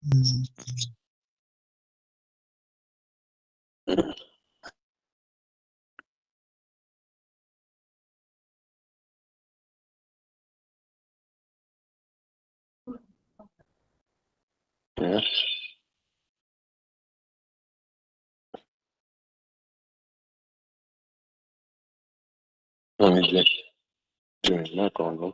Yeah. همینجا جوین نکن.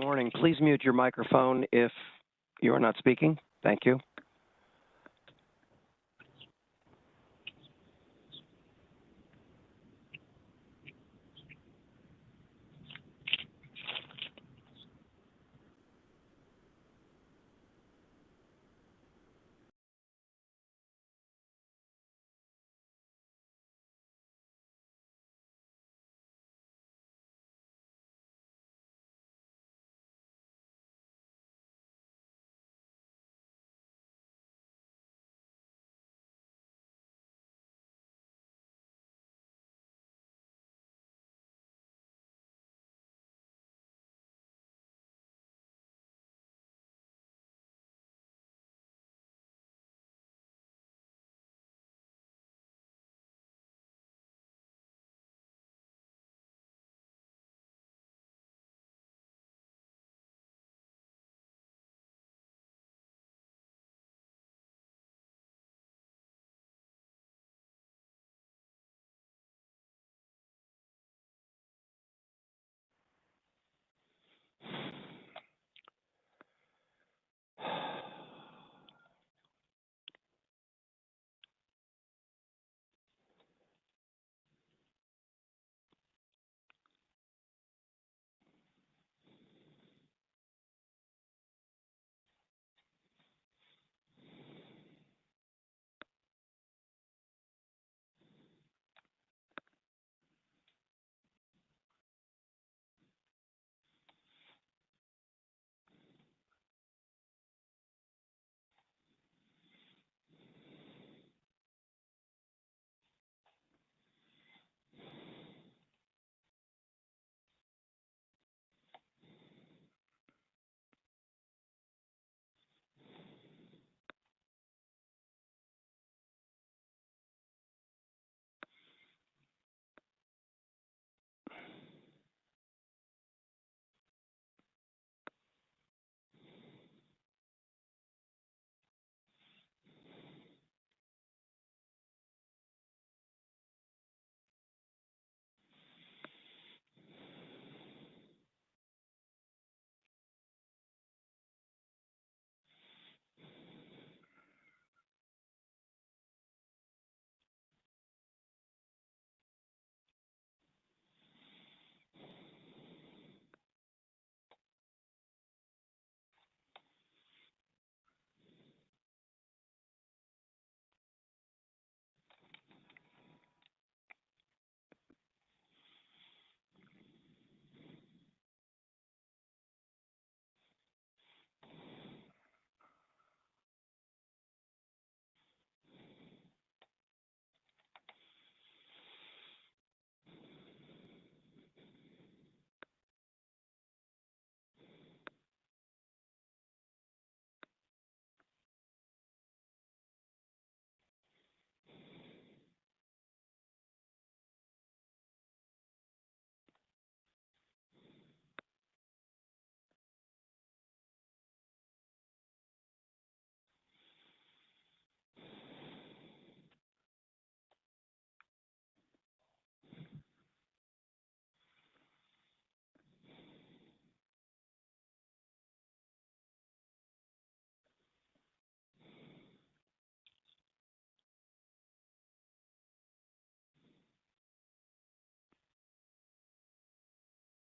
morning. Please mute your microphone if you are not speaking. Thank you.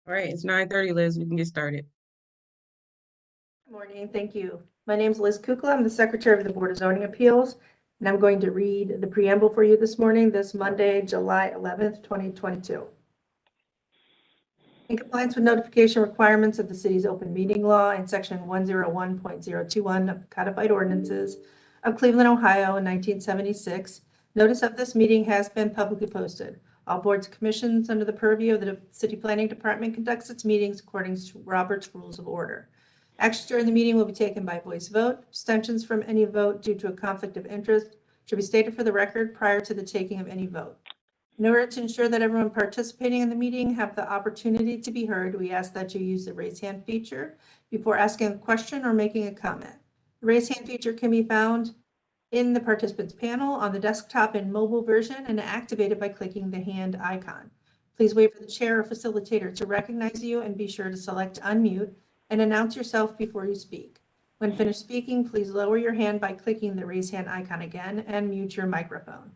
All right, it's 9:30, Liz. We can get started. Good morning. Thank you. My name is Liz Kukla. I'm the Secretary of the Board of Zoning Appeals, and I'm going to read the preamble for you this morning, this Monday, July 11th, 2022. In compliance with notification requirements of the city's open meeting law and section 101.021 of codified ordinances of Cleveland, Ohio in 1976, notice of this meeting has been publicly posted. All boards and commissions under the purview of the City Planning Department conducts its meetings according to Robert's Rules of Order. Actions during the meeting will be taken by voice vote. Abstentions from any vote due to a conflict of interest should be stated for the record prior to the taking of any vote. In order to ensure that everyone participating in the meeting have the opportunity to be heard, we ask that you use the raise hand feature before asking a question or making a comment. The raise hand feature can be found in the participants panel on the desktop and mobile version and activated by clicking the hand icon. Please wait for the chair or facilitator to recognize you and be sure to select unmute and announce yourself before you speak. When finished speaking, please lower your hand by clicking the raise hand icon again and mute your microphone.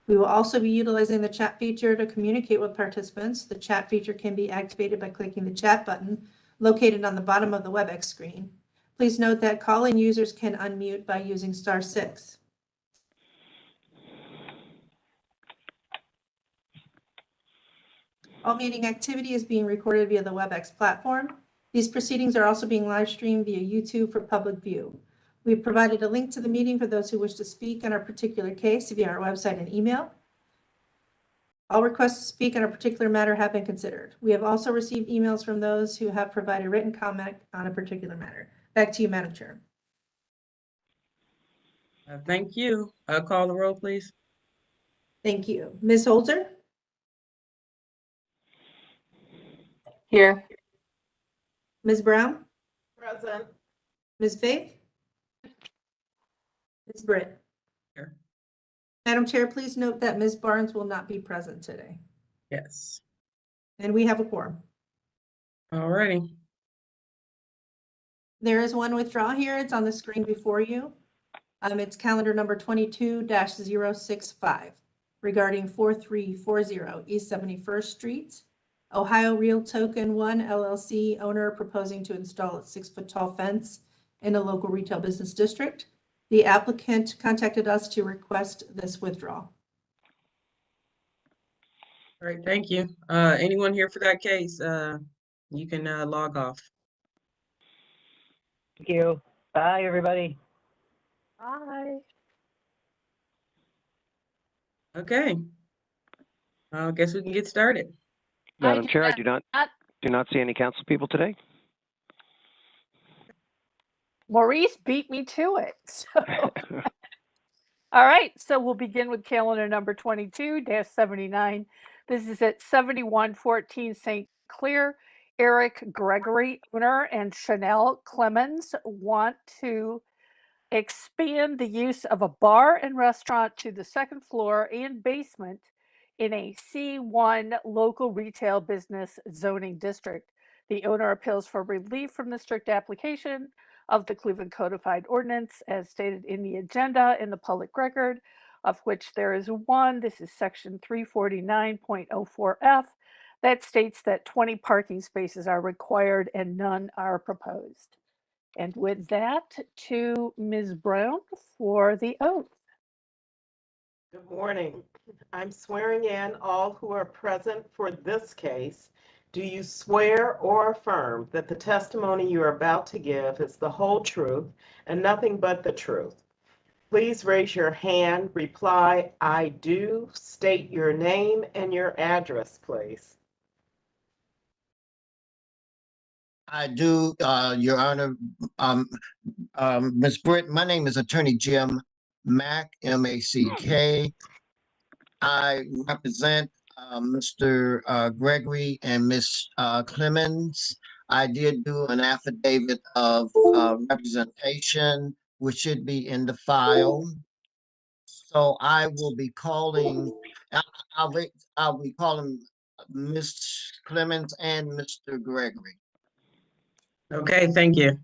We will also be utilizing the chat feature to communicate with participants. The chat feature can be activated by clicking the chat button located on the bottom of the WebEx screen. Please note that call-in users can unmute by using *6. All meeting activity is being recorded via the WebEx platform. These proceedings are also being live streamed via YouTube for public view. We've provided a link to the meeting for those who wish to speak on our particular case via our website and email. All requests to speak on a particular matter have been considered. We have also received emails from those who have provided written comment on a particular matter. Back to you, Madam Chair. Thank you. Call the roll, please. Thank you. Ms. Holzer? Here. Ms. Brown? Present. Ms. Faith? Ms. Britt? Here. Madam Chair, please note that Ms. Barnes will not be present today. Yes. And we have a quorum. All righty. There is one withdrawal here. It's on the screen before you. It's calendar number 22-065 regarding 4340 East 71st Street. Ohio Real Token 1 LLC owner proposing to install a 6-foot-tall fence in a local retail business district. The applicant contacted us to request this withdrawal. All right, thank you. Anyone here for that case? You can log off. Thank you. Bye, everybody. Bye. Okay. I guess we can get started. Madam Chair, I do not see any council people today. Maurice beat me to it. So. All right, so we'll begin with calendar number 22-79. This is at 7114 St. Clair. Eric Gregory, owner, and Chanel Clemens want to expand the use of a bar and restaurant to the second floor and basement in a C1 local retail business zoning district. The owner appeals for relief from the strict application of the Cleveland Codified Ordinance as stated in the agenda in the public record, of which there is one. This is section 349.04F that states that 20 parking spaces are required and none are proposed. And with that, to Ms. Brown for the oath. Good morning. I'm swearing in all who are present for this case. Do you swear or affirm that the testimony you are about to give is the whole truth and nothing but the truth? Please raise your hand. Reply, I do. State your name and your address, please. I do, Your Honor. Ms. Britt, my name is Attorney Jim Mack, M-A-C-K. I represent Mr. Gregory and Ms. Clemens. I did do an affidavit of representation, which should be in the file. So I will be calling, I'll be calling Ms. Clemens and Mr. Gregory. Okay, thank you.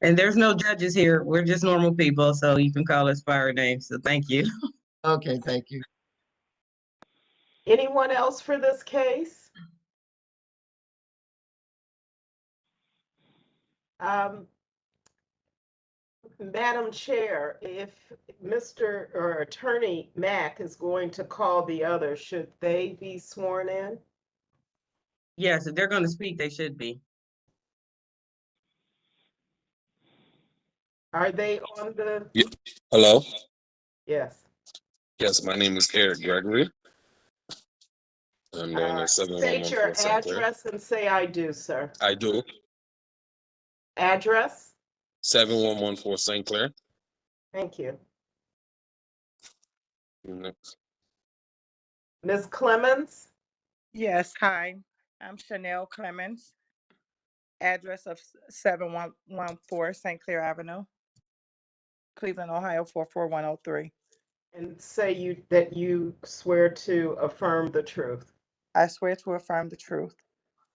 And there's no judges here. We're just normal people, so you can call us by our names. So thank you. Okay, thank you. Anyone else for this case? Madam Chair, if Mr. or Attorney Mack is going to call the others, should they be sworn in? Yes, if they're going to speak, they should be. Are they on the? Yeah. Hello? Yes. Yes, my name is Eric Gregory. I'm doing a State 7114 your St. Clair. address and say I do, sir. I do. Address? 7114 St. Clair. Thank you. Next. Ms. Clemens? Yes, hi. I'm Chanel Clemens. Address of 7114 St. Clair Avenue, Cleveland, Ohio 44103. And say that you swear to affirm the truth. I swear to affirm the truth.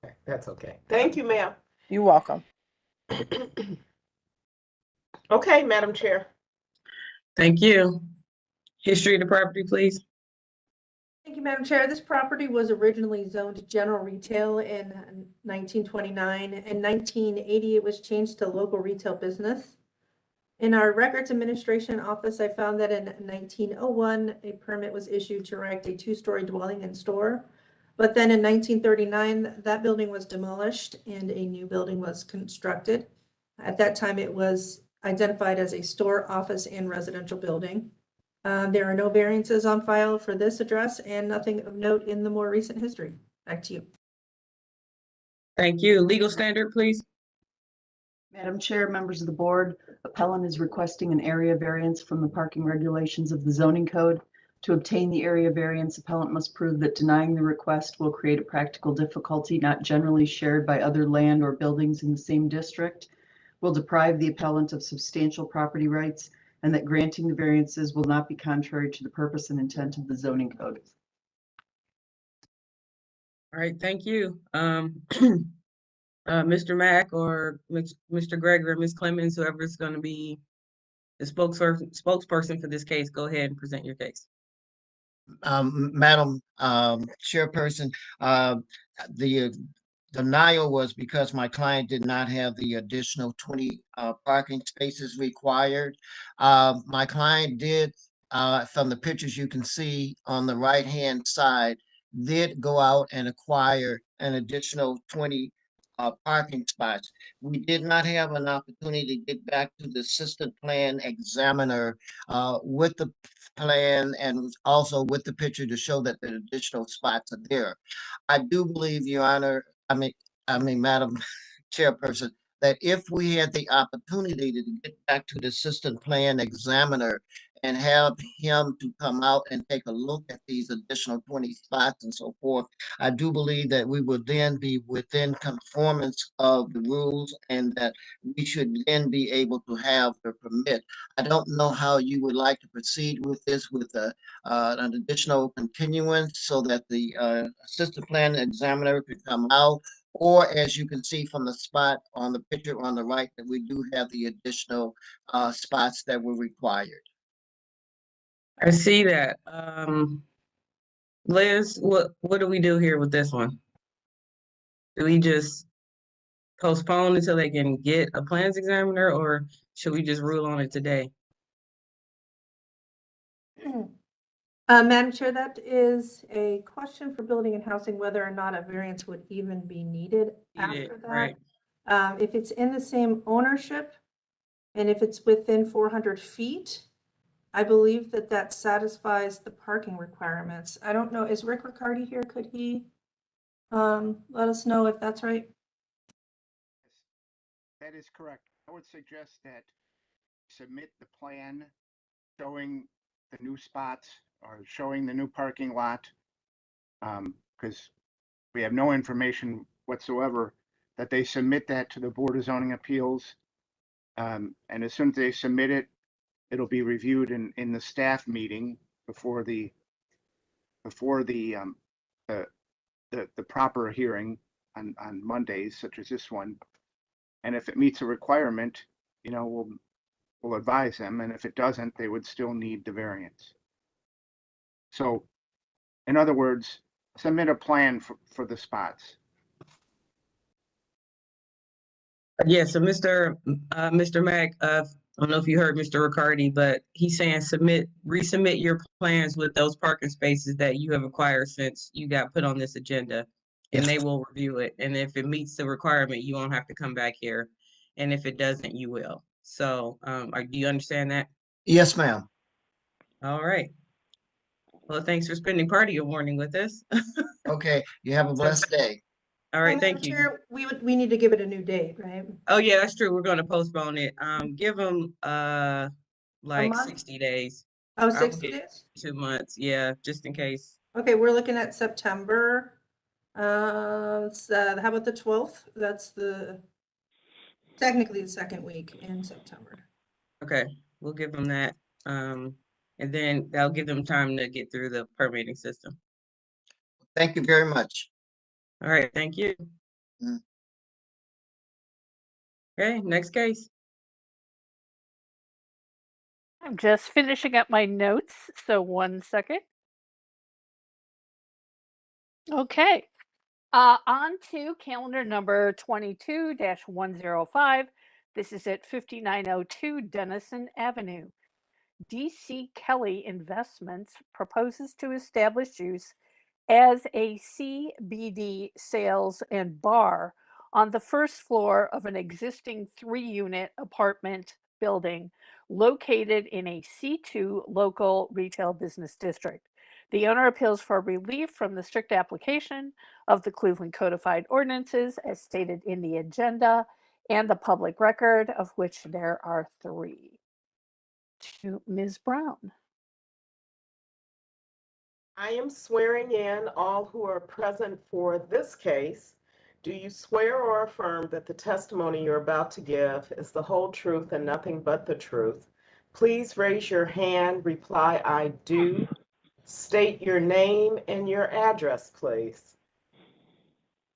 Okay, that's okay. Thank you, ma'am. You're welcome. Okay, Madam Chair. Thank you. History of the property, please. Thank you, Madam Chair. This property was originally zoned general retail in 1929. In 1980, it was changed to local retail business. In our records administration office, I found that in 1901, a permit was issued to erect a two-story dwelling and store. But then in 1939, that building was demolished and a new building was constructed. At that time, it was identified as a store, office, and residential building. There are no variances on file for this address and nothing of note in the more recent history. Back to you. Thank you. Legal standard, please. Madam Chair, members of the board, appellant is requesting an area variance from the parking regulations of the zoning code. To obtain the area variance, appellant must prove that denying the request will create a practical difficulty not generally shared by other land or buildings in the same district, will deprive the appellant of substantial property rights, and that granting the variances will not be contrary to the purpose and intent of the zoning code. All right, thank you. Mr. Mack or Mr. Gregory, Ms. Clemens, whoever is going to be the spokesperson for this case, go ahead and present your case. Madam Chairperson, the denial was because my client did not have the additional 20 parking spaces required. My client did, from the pictures you can see on the right-hand side, did go out and acquire an additional 20 parking spots. We did not have an opportunity to get back to the assistant plan examiner with the plan and also with the picture to show that the additional spots are there. I do believe, Your Honor, I mean, Madam Chairperson, that if we had the opportunity to get back to the assistant plan examiner and have him to come out and take a look at these additional 20 spots and so forth, I do believe that we would then be within conformance of the rules and that we should then be able to have the permit. I don't know how you would like to proceed with this with an additional continuance so that the assistant plan examiner could come out, or as you can see from the spot on the picture on the right, that we do have the additional spots that were required. I see that. Liz, what do we do here with this one? Do we just postpone until they can get a plans examiner, or should we just rule on it today? Madam Chair, that is a question for Building and Housing, whether or not a variance would even be needed after that. Right. If it's in the same ownership and if it's within 400 feet, I believe that that satisfies the parking requirements. I don't know, is Rick Riccardi here? Could he let us know if that's right? That is correct. I would suggest that submit the plan showing the new spots or showing the new parking lot, because we have no information whatsoever, that they submit that to the Board of Zoning Appeals. And as soon as they submit it, it'll be reviewed in the staff meeting before the proper hearing on Mondays, such as this one. And if it meets a requirement, you know, we'll advise them. And if it doesn't, they would still need the variance. So, in other words, submit a plan for the spots. Yeah, so Mr. Mack, I don't know if you heard Mr. Riccardi, but he's saying resubmit your plans with those parking spaces that you have acquired since you got put on this agenda, and they will review it. And if it meets the requirement, you won't have to come back here. And if it doesn't, you will. So, do you understand that? Yes, ma'am. All right. Well, thanks for spending part of your morning with us. Okay, you have a blessed day. All right, Madam thank you. Chair, we need to give it a new date, right? Oh, yeah, that's true. We're going to postpone it. Give them like month? 60 days. Oh, I would 60 get days? 2 months, yeah, just in case. Okay, we're looking at September. How about the 12th? That's technically the second week in September. Okay, we'll give them that. And then that'll give them time to get through the permitting system. Thank you very much. All right, thank you. Okay, next case. I'm just finishing up my notes, so 1 second. Okay. On to calendar number 22-105. This is at 5902 Denison Avenue. DC Kelly Investments proposes to establish use as a CBD sales and bar on the first floor of an existing 3-unit apartment building located in a C2 local retail business district. The owner appeals for relief from the strict application of the Cleveland Codified Ordinances as stated in the agenda and the public record, of which there are 3. To Ms. Brown. I am swearing in all who are present for this case. Do you swear or affirm that the testimony you're about to give is the whole truth and nothing but the truth? Please raise your hand, reply, I do. State your name and your address, please.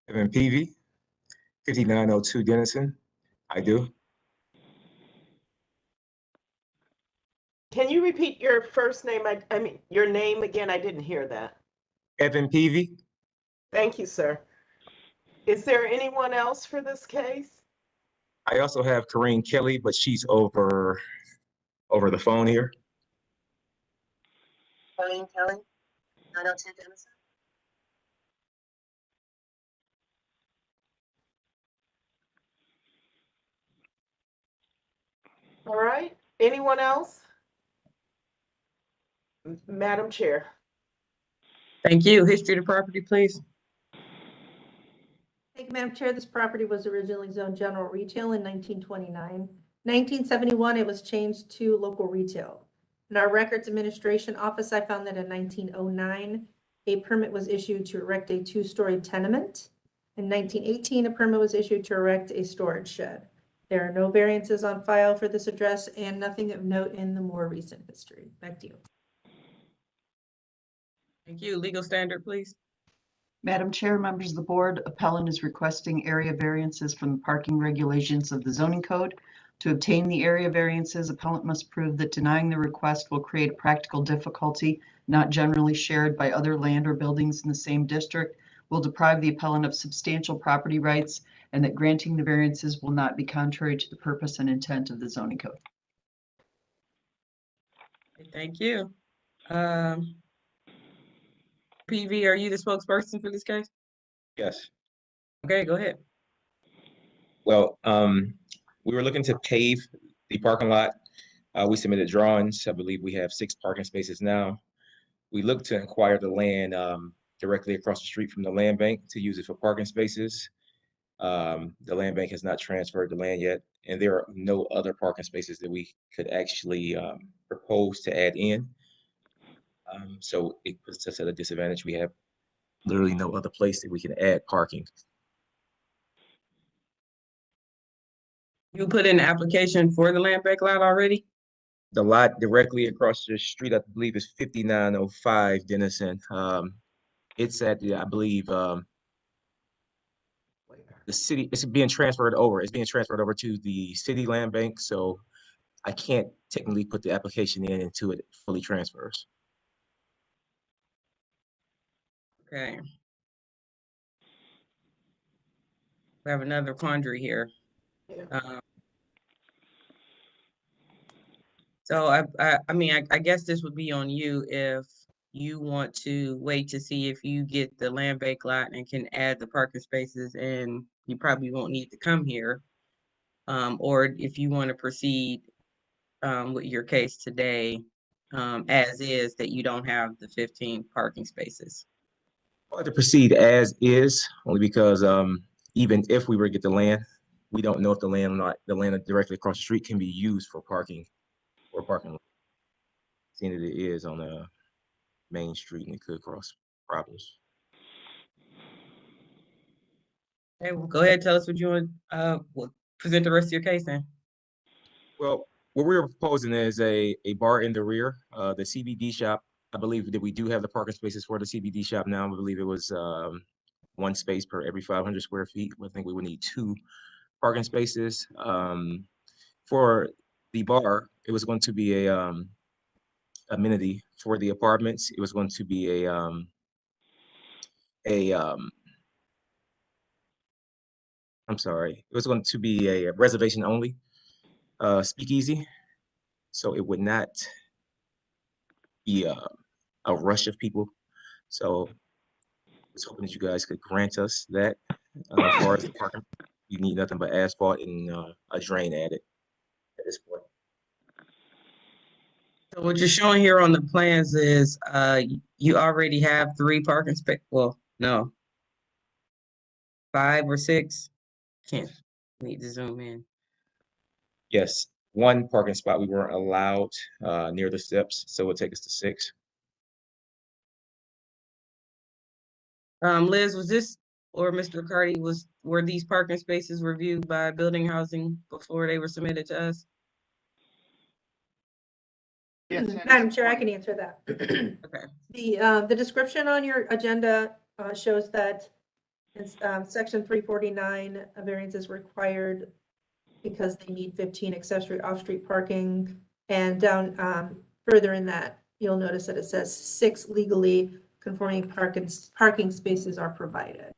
Evan Peavy, 5902 Denison. I do. Can you repeat your first name? I mean, your name again? I didn't hear that. Evan Peavy. Thank you, sir. Is there anyone else for this case? I also have Corrine Kelly, but she's over the phone here. Corrine Kelly, 902 Denison. All right. Anyone else? Madam Chair. Thank you. History of the property, please. Thank you, Madam Chair. This property was originally zoned general retail in 1929. 1971, it was changed to local retail. In our records administration office, I found that in 1909, a permit was issued to erect a 2-story tenement. In 1918, a permit was issued to erect a storage shed. There are no variances on file for this address and nothing of note in the more recent history. Back to you. Thank you. Legal standard, please. Madam Chair, members of the board, appellant is requesting area variances from the parking regulations of the zoning code. To obtain the area variances, appellant must prove that denying the request will create a practical difficulty not generally shared by other land or buildings in the same district, will deprive the appellant of substantial property rights, and that granting the variances will not be contrary to the purpose and intent of the zoning code. Thank you. PV, are you the spokesperson for this case? Yes. Okay, go ahead. Well, we were looking to pave the parking lot. We submitted drawings. I believe we have 6 parking spaces now. We looked to acquire the land directly across the street from the land bank to use it for parking spaces. The land bank has not transferred the land yet, and there are no other parking spaces that we could actually propose to add in. So it puts us at a disadvantage. We have literally no other place that we can add parking. You put in an application for the land bank lot already? The lot directly across the street, I believe, is 5905 Denison. It's at the, I believe, the city. It's being transferred over. It's being transferred over to the city land bank. So I can't technically put the application in until it fully transfers. Okay. We have another quandary here. Yeah. So I mean, I guess this would be on you if you want to wait to see if you get the land bank lot and can add the parking spaces, and you probably won't need to come here. Or if you want to proceed with your case today, as is, that you don't have the 15 parking spaces. I'd like to proceed as is, only because even if we were to get the land, we don't know if the land directly across the street can be used for parking or parking lot. Seeing that it is on a main street and it could cause problems. Okay, well, go ahead, tell us what you want, present the rest of your case then. Well, what we were proposing is a bar in the rear, the CBD shop. I believe that we do have the parking spaces for the CBD shop now. I believe it was 1 space per every 500 square feet. I think we would need 2 parking spaces. For the bar, it was going to be a amenity. For the apartments, it was going to be I'm sorry, it was going to be a reservation only speakeasy, so it would not be a rush of people. So I was hoping that you guys could grant us that. As far as the parking, you need nothing but asphalt and a drain added at this point. So what you're showing here on the plans is, you already have 3 parking well, no. 5 or 6? Can't, need to zoom in. Yes, 1 parking spot we weren't allowed near the steps, so it would take us to 6. Liz, was this, or Mr. Riccardi, were these parking spaces reviewed by Building Housing before they were submitted to us? Yes, that is Madam Chair, I correct. can answer that. Okay. The description on your agenda shows that in section 349, a variance is required because they need 15 accessory off-street parking. And down further in that, you'll notice that it says 6 legally conforming parking spaces are provided.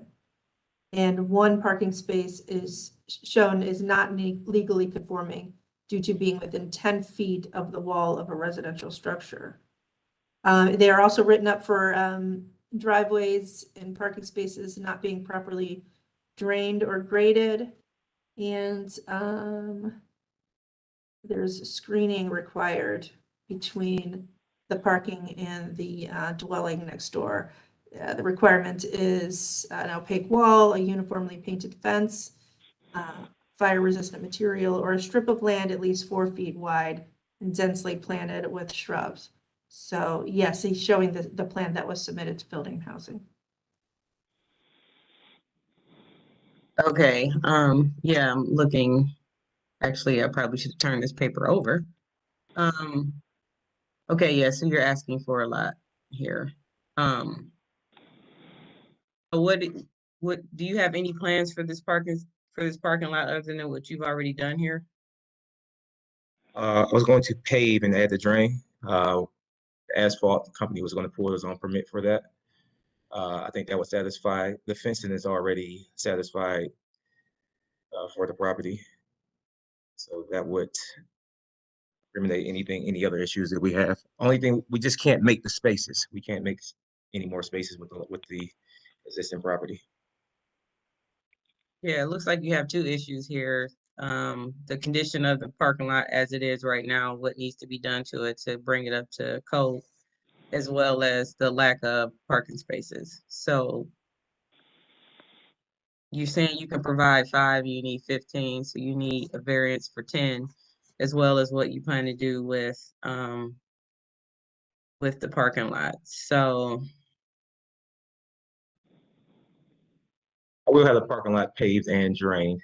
And 1 parking space is shown is not legally conforming due to being within 10 feet of the wall of a residential structure. They are also written up for driveways and parking spaces not being properly drained or graded. And there's screening required between the parking and the dwelling next door. The requirement is an opaque wall, a uniformly painted fence, fire-resistant material, or a strip of land at least 4 feet wide and densely planted with shrubs. So yes, he's showing the plan that was submitted to Building Housing. Okay, yeah, I'm looking, actually, I probably should turn this paper over. Okay, yeah, so you're asking for a lot here. What do you have any plans for this parking lot other than what you've already done here? I was going to pave and add the drain. The asphalt company was going to pull his own permit for that. I think that would satisfy. The fencing is already satisfied for the property, so that would eliminate any other issues that we have. Only thing, we just can't make the spaces. We can't make any more spaces with the existing property. Yeah, it looks like you have 2 issues here. The condition of the parking lot as it is right now, what needs to be done to it to bring it up to code, as well as the lack of parking spaces. So you're saying you can provide 5, you need 15, so you need a variance for 10, as well as what you plan to do with the parking lot. So I will have the parking lot paved and drained.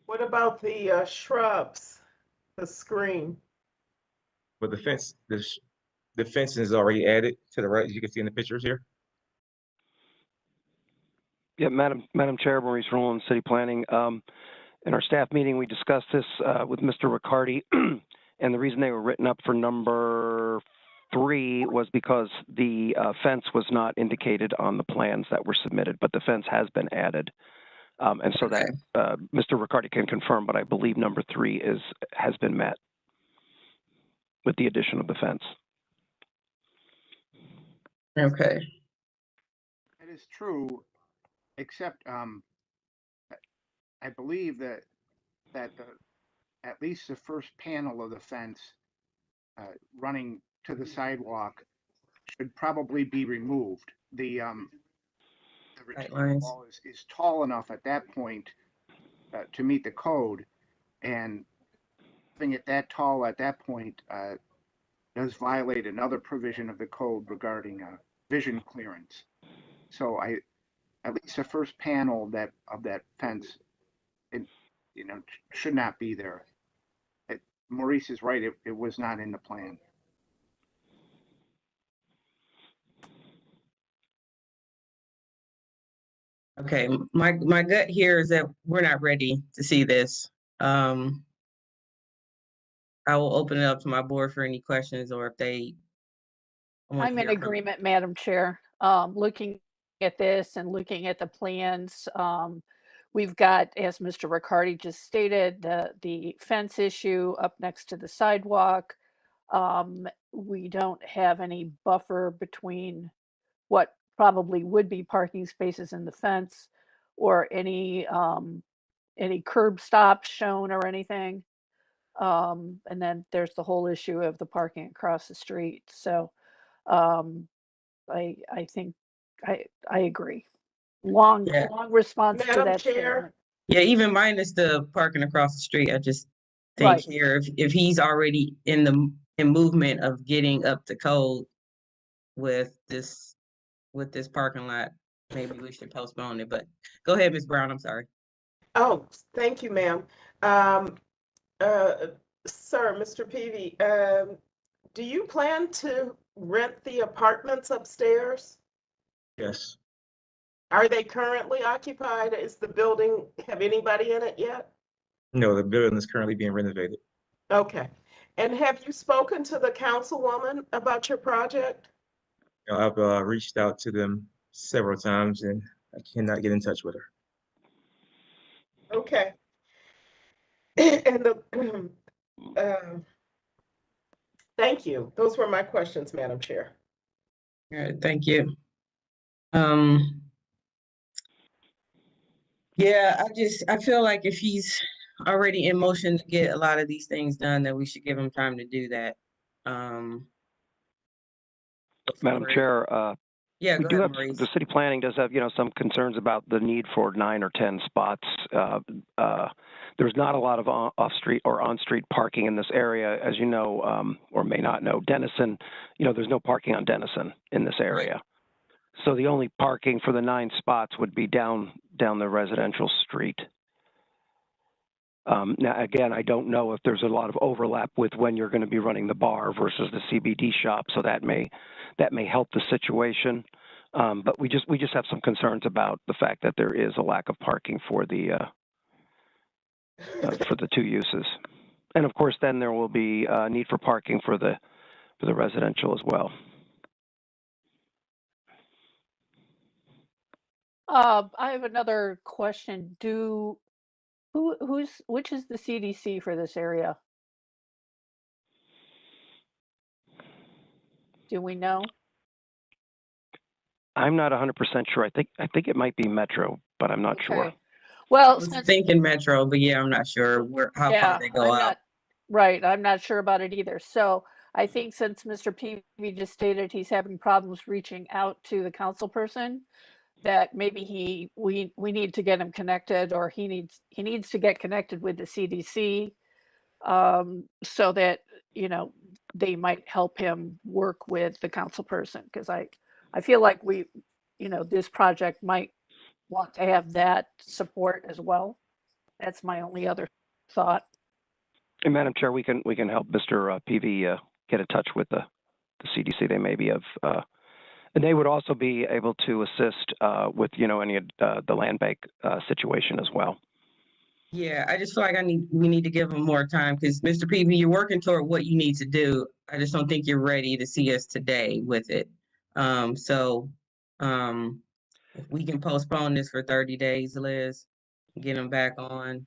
What about the shrubs, the screen? But the fence, the fencing is already added to the right, as you can see in the pictures here. Yeah, Madam Chair, Maurice Rowland, City Planning. In our staff meeting, we discussed this with Mr. Riccardi, and the reason they were written up for number 3 was because the fence was not indicated on the plans that were submitted, but the fence has been added. And so that Mr. Riccardi can confirm, but I believe number 3 has been met with the addition of the fence. okay. That is true, except I believe that at least the first panel of the fence running to the sidewalk should probably be removed. The retaining wall is tall enough at that point to meet the code, and having it that tall at that point does violate another provision of the code regarding vision clearance. So at least the first panel of that fence, should not be there. Maurice is right; it was not in the plan. Okay, my gut here is that we're not ready to see this. I will open it up to my board for any questions or if they want I'm to in hear from. agreement, Madam Chair. Looking at this and looking at the plans, we've got, as Mr. Riccardi just stated, the fence issue up next to the sidewalk. We don't have any buffer between what probably would be parking spaces in the fence or any curb stops shown or anything. And then there's the whole issue of the parking across the street. So um, I think I agree. Long Yeah. response to Madam that Chair, statement. Yeah, even minus the parking across the street, I just think Right. here, if he's already in movement of getting up to code with this parking lot, maybe we should postpone it, but go ahead, Ms. Brown, I'm sorry. oh, thank you, ma'am. Sir, Mr. Peavy, do you plan to rent the apartments upstairs? Yes. Are they currently occupied? Is the building, have anybody in it yet? No, the building is currently being renovated. Okay. And have you spoken to the councilwoman about your project? I've reached out to them several times and I cannot get in touch with her. Okay. And thank you. Those were my questions, Madam Chair. All right, thank you. Yeah, I feel like if he's already in motion to get a lot of these things done, that we should give him time to do that. Madam Chair, Yeah, we go do ahead, have, Maurice. the city planning does have, some concerns about the need for 9 or 10 spots. There's not a lot of off-street or on-street parking in this area, as you know, or may not know. Denison, there's no parking on Denison in this area. So the only parking for the 9 spots would be down the residential street. Now, again, I don't know if there's a lot of overlap with when you're going to be running the bar versus the CBD shop, so that may help the situation. But we just have some concerns about the fact that there is a lack of parking for the 2 uses, and of course, then there will be need for parking for the residential as well. I have another question. Which is the CDC for this area? Do we know? I'm not 100% sure. I think it might be Metro, but I'm not sure. Okay. Well, I was thinking Metro, but yeah, I'm not sure how far they go out. I'm not sure about it either. So I think since Mr. Peavy just stated he's having problems reaching out to the council person, that maybe we need to get him connected, or he needs to get connected with the CDC, so that they might help him work with the council person, because I feel like this project might want to have that support as well. That's my only other thought. And Madam Chair, we can help Mr. Peavy get in touch with the CDC. They may be and they would also be able to assist with any of the land bank situation as well. Yeah, I just feel like we need to give him more time, because Mr. Peavy, you're working toward what you need to do. I just don't think you're ready to see us today with it. If we can postpone this for 30 days, Liz, get him back on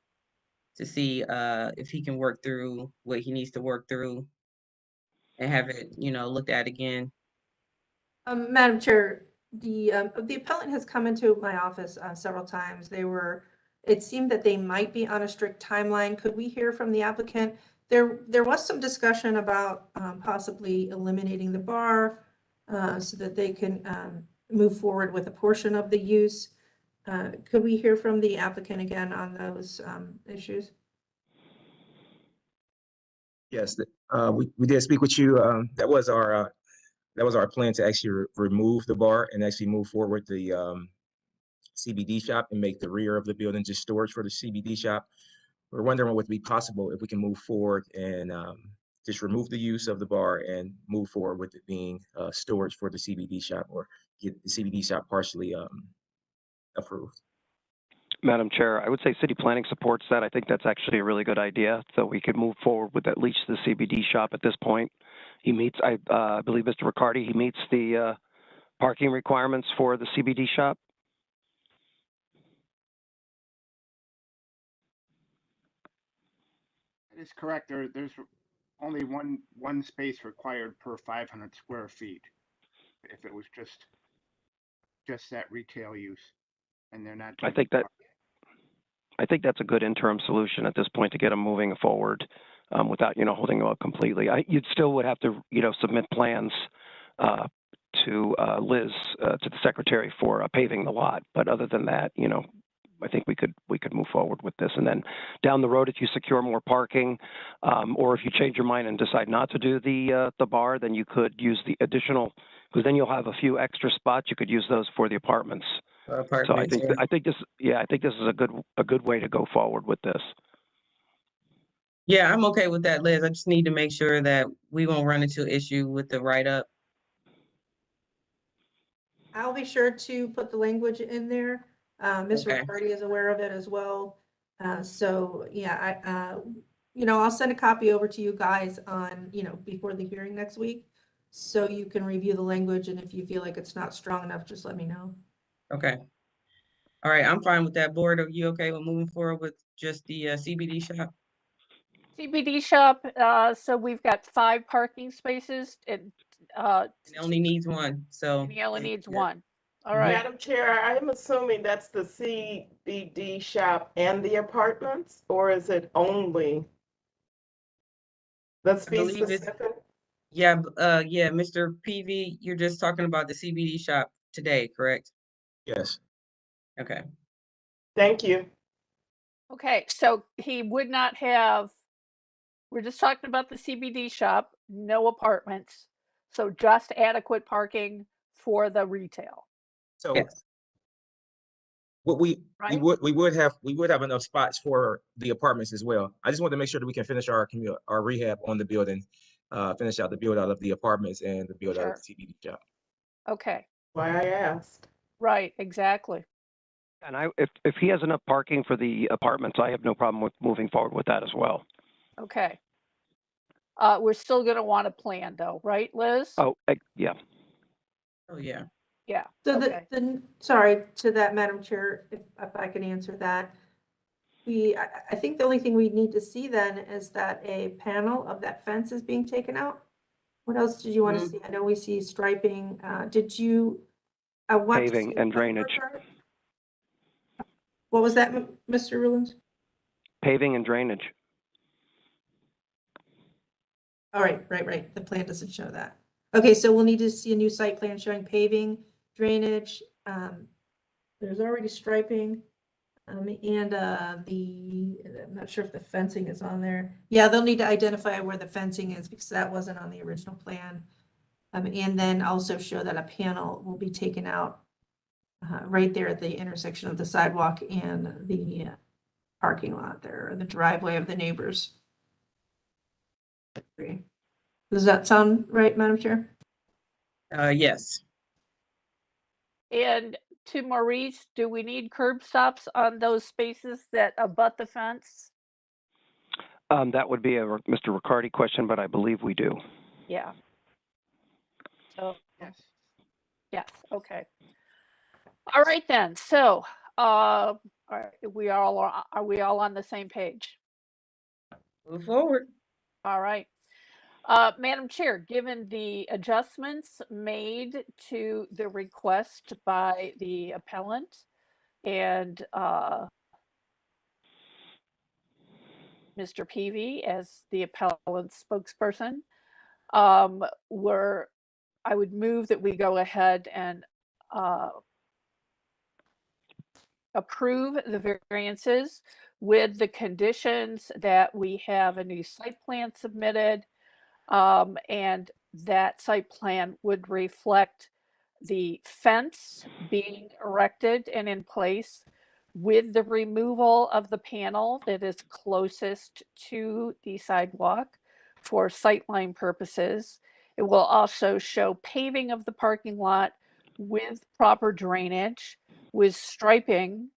to see if he can work through what he needs to work through and have it, looked at again. Madam Chair, the appellant has come into my office several times. It seemed that they might be on a strict timeline. Could we hear from the applicant? There was some discussion about possibly eliminating the bar so that they can move forward with a portion of the use. Could we hear from the applicant again on those issues? Yes, we did speak with you. That was our plan, to actually remove the bar and actually move forward the CBD shop and make the rear of the building just storage for the CBD shop. We're wondering what would be possible if we can move forward and just remove the use of the bar and move forward with it being storage for the CBD shop, or get the CBD shop partially approved. Madam Chair, I would say city planning supports that. I think that's actually a really good idea. So we could move forward with at least the CBD shop at this point. He meets, I believe, Mr. Riccardi, he meets the parking requirements for the CBD shop. That is correct. There's only one space required per 500 square feet. If it was just that retail use, and they're not. I think that's a good interim solution at this point to get them moving forward without, holding them up completely. You'd still would have to, submit plans to Liz, to the secretary for paving the lot. But other than that, I think we could move forward with this. And then down the road, if you secure more parking, or if you change your mind and decide not to do the bar, then you could use the additional, because then you'll have a few extra spots. You could use those for the apartments. So I think this is a good way to go forward with this. Yeah, I'm okay with that, Liz. I just need to make sure that we won't run into issue with the write-up. I'll be sure to put the language in there. Mr. Okay. Riccardi is aware of it as well. So yeah, I'll send a copy over to you guys on, before the hearing next week. So you can review the language, and if you feel like it's not strong enough, just let me know. Okay. All right, I'm fine with that. Board, are you okay with moving forward with just the CBD shop? CBD shop, so we've got 5 parking spaces and It only needs one, so. he only needs one. All right. Madam Chair, I'm assuming that's the CBD shop and the apartments, or is it only? Let's be specific. Yeah, Mr. PV, you're just talking about the CBD shop today, correct? Yes. Okay. Thank you. Okay, so he would not have, we're just talking about the CBD shop, no apartments. So just adequate parking for the retail. So Yes. what we Right? would have enough spots for the apartments as well. I just want to make sure that we can finish our rehab on the building, finish out the build out of the apartments and the build out of the CBD shop. Okay, Why I asked. right, exactly. And if he has enough parking for the apartments, I have no problem with moving forward with that as well. Okay. We're still gonna want a plan though, right, Liz? Oh, yeah. Oh, yeah. Yeah. So okay. sorry to that, Madam Chair, if I can answer that. I think the only thing we need to see then is that a panel of that fence is being taken out. What else did you want to see? I know we see striping. Did you? Paving and drainage. What was that, Mr. Rulins? Paving and drainage. All right, right. The plan doesn't show that. Okay, so we'll need to see a new site plan showing paving, drainage. There's already striping. And I'm not sure if the fencing is on there. Yeah, they'll need to identify where the fencing is because that wasn't on the original plan. And then also show that a panel will be taken out right there at the intersection of the sidewalk and the parking lot there, or the driveway of the neighbors. Does that sound right, Madam Chair? Yes. And to Maurice, do we need curb stops on those spaces that abut the fence? That would be a Mr. Riccardi question, but I believe we do. Yeah. So, yes, okay. All right then, so, all right, are we all on the same page? Move forward. All right. Madam Chair, given the adjustments made to the request by the appellant and Mr. Peavy as the appellant spokesperson, I would move that we go ahead and approve the variances with the conditions that we have a new site plan submitted, and that site plan would reflect the fence being erected and in place with the removal of the panel that is closest to the sidewalk for sightline purposes. It will also show paving of the parking lot with proper drainage, with striping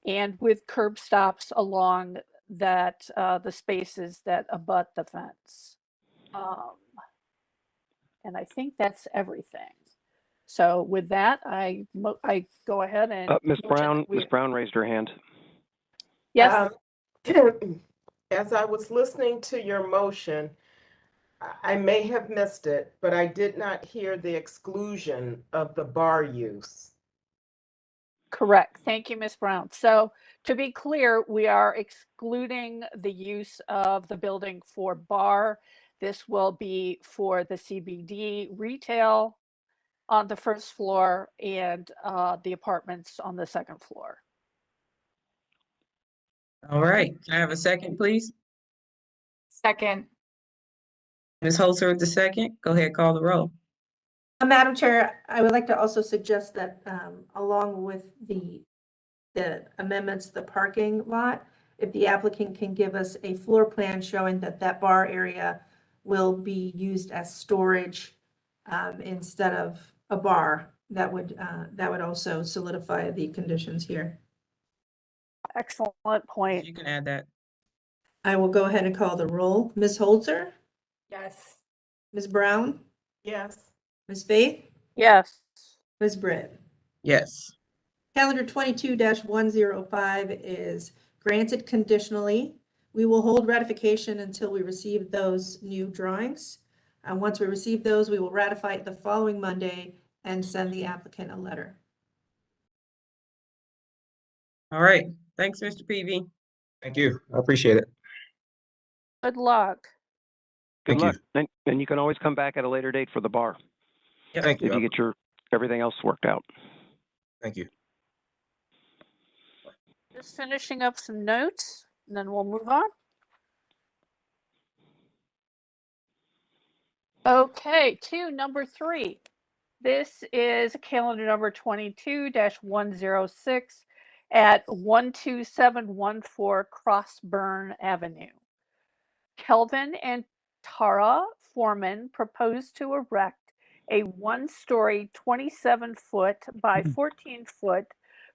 and with curb stops along that, the spaces that abut the fence. And I think that's everything. So with that, I go ahead and. Ms. motion Brown, that we- Ms. Brown raised her hand. Yes, As I was listening to your motion, I may have missed it, but I did not hear the exclusion of the bar use. correct. Thank you, Ms. Brown. So to be clear, we are excluding the use of the building for bar. This will be for the CBD retail on the first floor and the apartments on the second floor. All right, can I have a second, please? Second. Ms. Holzer with the second. Go ahead, call the roll. Madam Chair, I would like to also suggest that along with the amendments, to the parking lot, if the applicant can give us a floor plan showing that that bar area will be used as storage instead of a bar, that would also solidify the conditions here. Excellent point. You can add that. I will go ahead and call the roll. Ms. Holzer, Yes. Ms. Brown, Yes. Ms. Faith, Yes. Ms. Britt. Yes. Calendar 22-105 is granted conditionally. We will hold ratification until we receive those new drawings. Once we receive those, we will ratify it the following Monday and send the applicant a letter. All right, thanks, Mr. Peavy. Thank you. I appreciate it. Good luck. Good Thank you. luck. And you can always come back at a later date for the bar Thank if you you. get your everything else worked out. Thank you. Just finishing up some notes, and then we'll move on. Okay, to number 3. This is calendar number 22-106 at 12714 Crossburn Avenue. Kelvin and Tara Foreman proposed to erect a 1-story 27-foot by 14-foot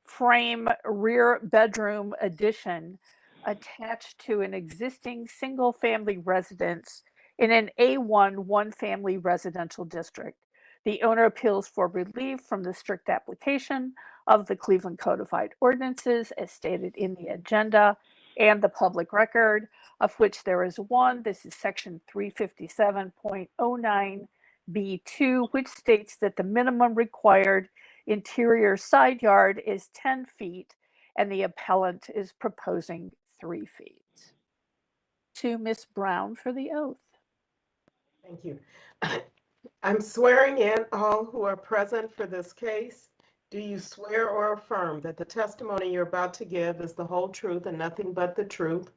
frame rear bedroom addition attached to an existing single-family residence in an A1 one-family residential district. The owner appeals for relief from the strict application of the Cleveland Codified Ordinances as stated in the agenda and the public record, of which there is one. This is section 357.09B2, which states that the minimum required interior side yard is 10 feet and the appellant is proposing 3 feet. To Ms. Brown for the oath. Thank you. I'm swearing in all who are present for this case. Do you swear or affirm that the testimony you're about to give is the whole truth and nothing but the truth?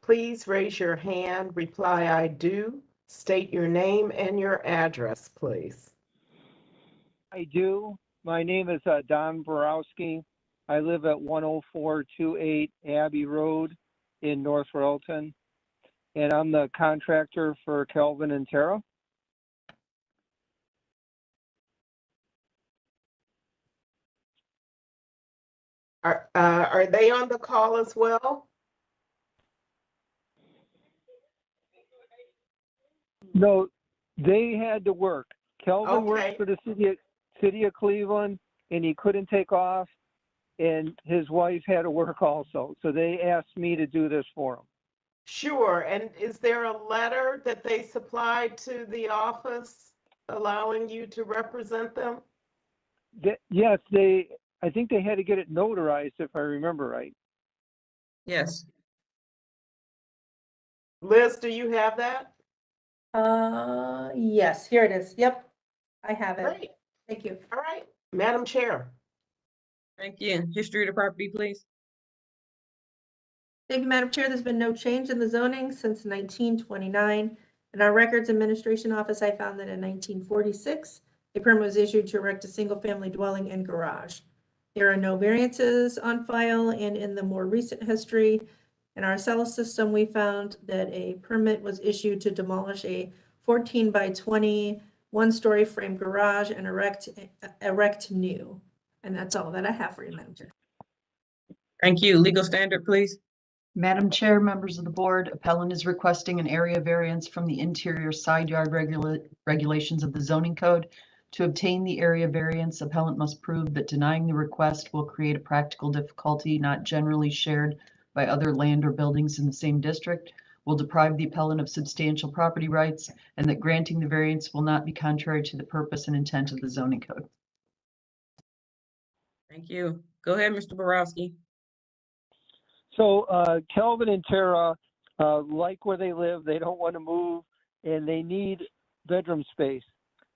Please raise your hand. Reply, I do. State your name and your address, please. I do. My name is Don Borowski. I live at 10428 Abbey Road in North Railton, and I'm the contractor for Kelvin and Tara. Are they on the call as well? No, they had to work. Kelvin works Okay. for the city of Cleveland, and he couldn't take off, and his wife had to work also. So they asked me to do this for him. Sure. And is there a letter that they supplied to the office allowing you to represent them? Yes, I think they had to get it notarized, if I remember right. Yes. Liz, do you have that? Yes, here it is. Yep, I have it. Great. Thank you. All right. Madam Chair. Thank you. History of the property, please. Thank you, Madam Chair. There's been no change in the zoning since 1929. In our Records Administration Office, I found that in 1946, a permit was issued to erect a single-family dwelling and garage. There are no variances on file, and in the more recent history, in our Acela system, we found that a permit was issued to demolish a 14 by 20 one-story frame garage and erect new. And that's all that I have for you, Madam Chair. Thank you. Legal standard, please. Madam Chair, members of the board, appellant is requesting an area variance from the interior side yard regulations of the zoning code. To obtain the area variance, appellant must prove that denying the request will create a practical difficulty not generally shared by other land or buildings in the same district, will deprive the appellant of substantial property rights, and that granting the variance will not be contrary to the purpose and intent of the zoning code. Thank you. Go ahead, Mr. Borowski. So Kelvin and Tara like where they live. They don't want to move, and they need bedroom space.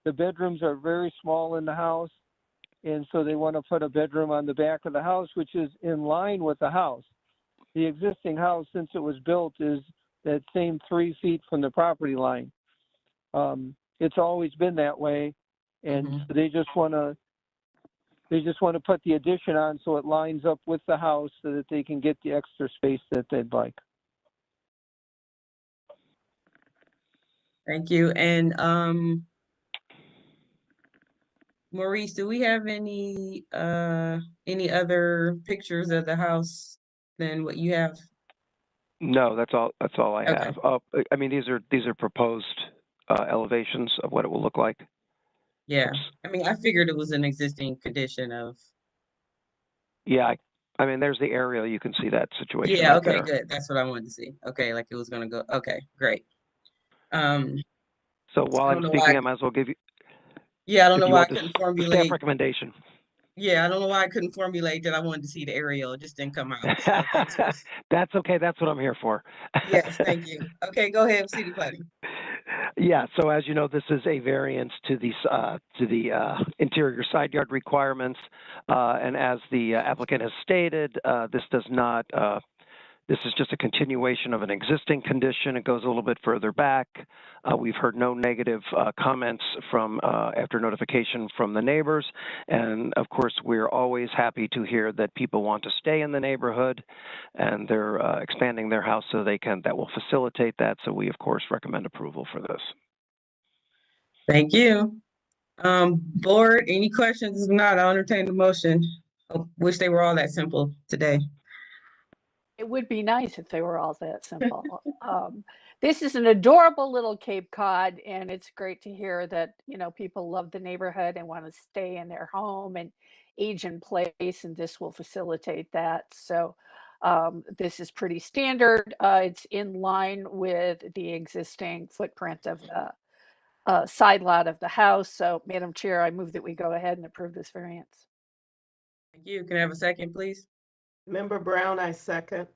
The bedrooms are very small in the house, and so they want to put a bedroom on the back of the house, which is in line with the house. The existing house, since it was built, is that same 3 feet from the property line. It's always been that way, and they just want to put the addition on so it lines up with the house so that they can get the extra space that they'd like. Thank you. And Maurice, do we have any other pictures of the house than what you have? No, that's all I Okay. have. I mean, these are proposed elevations of what it will look like. Yeah. I mean, I figured it was an existing condition of. Yeah, I mean, there's the aerial. You can see that situation. Yeah, right okay, there. good. That's what I wanted to see. Okay, like it was gonna go. Okay, great. So while I I'm don't know speaking, why. I might as well give you, Yeah, I don't if know you why I want couldn't the staff formulate. recommendation. Yeah, I don't know why I couldn't formulate that I wanted to see the aerial. It just didn't come out. So thanks for. That's okay. That's what I'm here for. Yes, thank you. Okay, go ahead, City Planning. Yeah, so as you know, this is a variance to the interior side yard requirements, and as the applicant has stated, this does not. This is just a continuation of an existing condition. It goes a little bit further back. We've heard no negative comments from after notification from the neighbors, and of course, we're always happy to hear that people want to stay in the neighborhood, and they're expanding their house so they can. That will facilitate that. So we, of course, recommend approval for this. Thank you. Board, any questions? If not, I'll entertain the motion. I wish they were all that simple today. It would be nice if they were all that simple. This is an adorable little Cape Cod, and it's great to hear that, you know, people love the neighborhood and want to stay in their home and age in place, and this will facilitate that. So this is pretty standard. It's in line with the existing footprint of the side lot of the house. So, Madam Chair, I move that we go ahead and approve this variance. Thank you. Can I have a second, please? Member Brown, I second.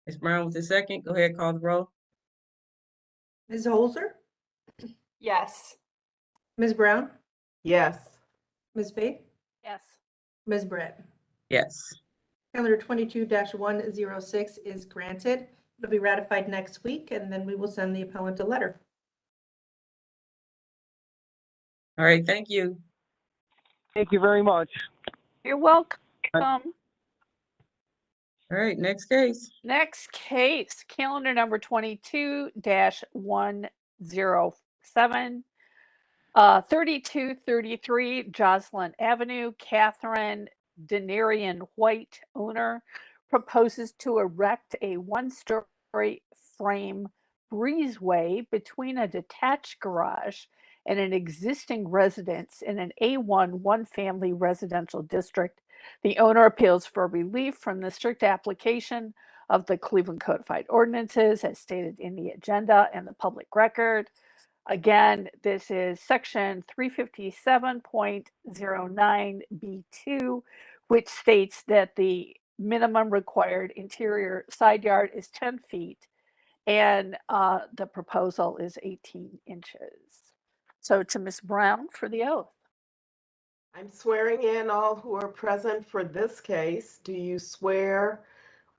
Ms. Brown with the second. Go ahead, call the roll. Ms. Holzer, Yes. Ms. Brown, Yes. Ms. Faith, Yes. Ms. Brett. Yes. Calendar 22-106 is granted. It'll be ratified next week, and then we will send the appellant a letter. All right, thank you. Thank you very much. You're welcome. All right, next case. Next case, calendar number 22-107, 3233 Jocelyn Avenue. Catherine Denarian White, owner, proposes to erect a one-story frame breezeway between a detached garage and an existing residence in an A1 one-family residential district. The owner appeals for relief from the strict application of the Cleveland Codified Ordinances as stated in the agenda and the public record. Again, this is section 357.09B2, which states that the minimum required interior side yard is 10 feet and the proposal is 18 inches. So to Ms. Brown for the oath. I'm swearing in all who are present for this case. Do you swear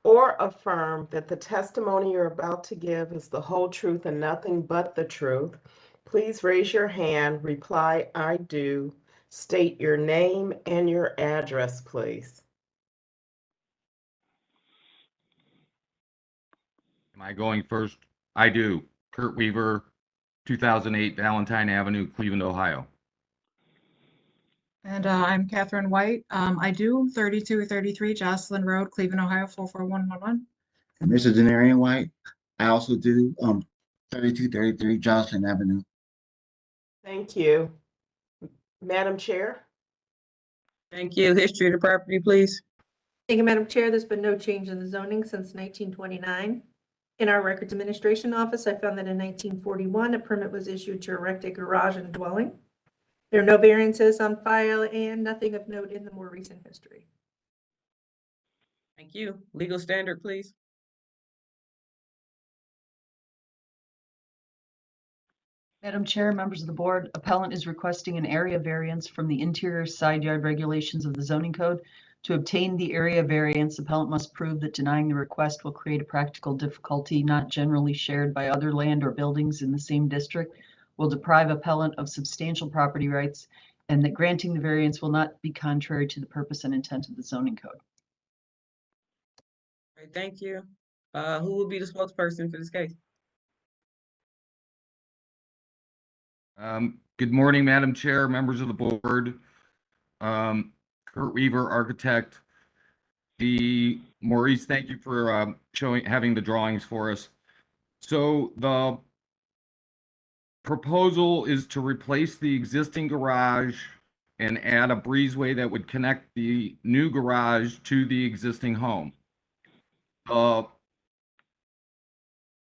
or affirm that the testimony you're about to give is the whole truth and nothing but the truth? Please raise your hand, reply, I do. State your name and your address, please. Am I going first? I do. Kurt Weaver, 2008 Valentine Avenue, Cleveland, Ohio. And I'm Catherine White. I do 3233 Jocelyn Road, Cleveland, Ohio 44111. And this is Denarian White. I also do 3233 Jocelyn Avenue. Thank you. Madam Chair? Thank you. History of the property, please. Thank you, Madam Chair. There's been no change in the zoning since 1929. In our Records Administration Office, I found that in 1941, a permit was issued to erect a garage and dwelling. There are no variances on file and nothing of note in the more recent history. Thank you. Legal standard, please. Madam Chair, members of the board, appellant is requesting an area variance from the interior side yard regulations of the zoning code. To obtain the area variance, appellant must prove that denying the request will create a practical difficulty not generally shared by other land or buildings in the same district, will deprive appellant of substantial property rights, and that granting the variance will not be contrary to the purpose and intent of the zoning code. All right, thank you. Who will be the spokesperson for this case? Good morning, Madam Chair, members of the board. Kurt Weaver, architect. Maurice, thank you for having the drawings for us. So the proposal is to replace the existing garage and add a breezeway that would connect the new garage to the existing home. The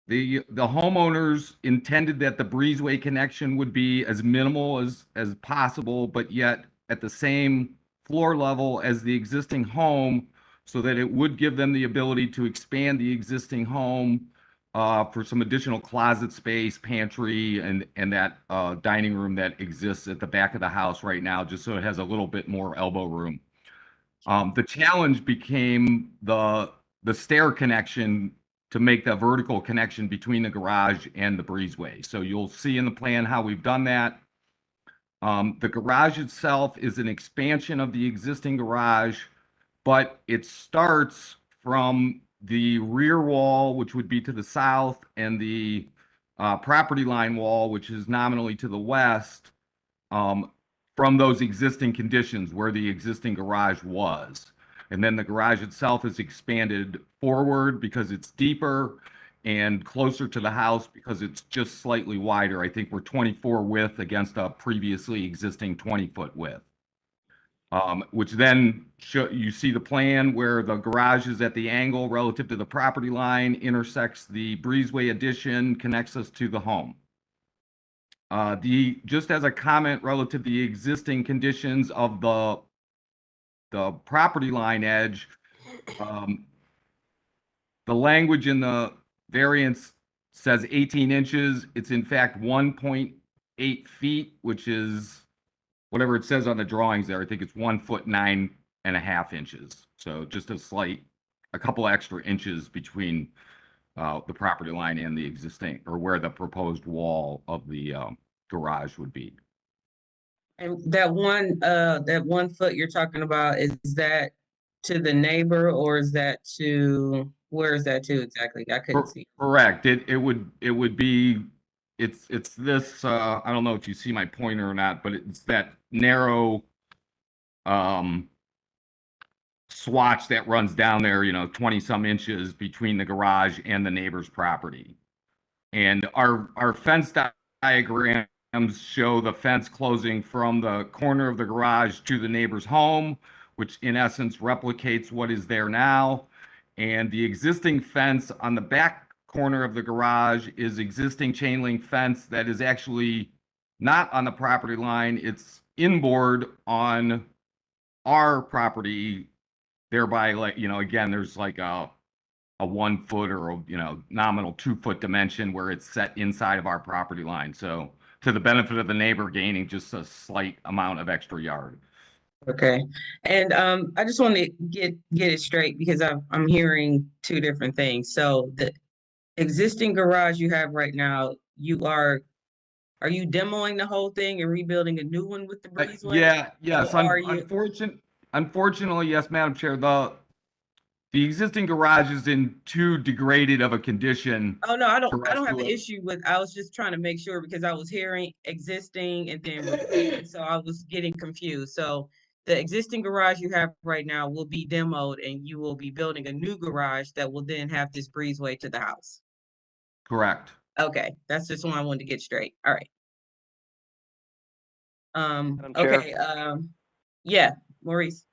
homeowners intended that the breezeway connection would be as minimal as possible, but yet at the same floor level as the existing home, so that it would give them the ability to expand the existing home for some additional closet space, pantry, and that dining room that exists at the back of the house right now, just so it has a little bit more elbow room. The challenge became the stair connection to make the vertical connection between the garage and the breezeway. So you'll see in the plan how we've done that. The garage itself is an expansion of the existing garage, but it starts from the rear wall, which would be to the south, and the property line wall, which is nominally to the west, from those existing conditions where the existing garage was. And then the garage itself is expanded forward because it's deeper, and closer to the house because it's just slightly wider. I think we're 24 width against a previously existing 20-foot width. Which then you see the plan where the garage is at the angle relative to the property line, intersects the breezeway addition, connects us to the home. Just as a comment relative to the existing conditions of the property line edge, the language in the variance says 18 inches. It's in fact 1.8 feet, which is whatever it says on the drawings there. I think it's 1 foot 9.5 inches. So just a couple extra inches between the property line and the existing, or where the proposed wall of the garage would be. And that 1 foot you're talking about, is that to the neighbor, or is that to, where is that to exactly? I couldn't see. Correct. It would be, it's this, I don't know if you see my pointer or not, but it's that narrow swatch that runs down there, 20 some inches between the garage and the neighbor's property. And our fence diagrams show the fence closing from the corner of the garage to the neighbor's home, which in essence replicates what is there now. And the existing fence on the back corner of the garage is existing chain link fence that is actually not on the property line. It's inboard on our property, thereby, again, there's like a 1 foot or nominal 2 foot dimension where it's set inside of our property line. So to the benefit of the neighbor, gaining just a slight amount of extra yard. Okay. And I just want to get it straight, because I'm hearing two different things. So the existing garage you have right now, are you demoing the whole thing and rebuilding a new one with the breezeway? Yes. Unfortunately, yes, Madam Chair. The existing garage is in too degraded of a condition. Oh, no, I for don't us have to- an issue with, I was just trying to make sure because I was hearing existing and then repeating, so I was getting confused. So the existing garage you have right now will be demoed and you will be building a new garage that will then have this breezeway to the house. Correct. Okay, that's just one I wanted to get straight. All right. Madam Chair? Okay, yeah, Maurice.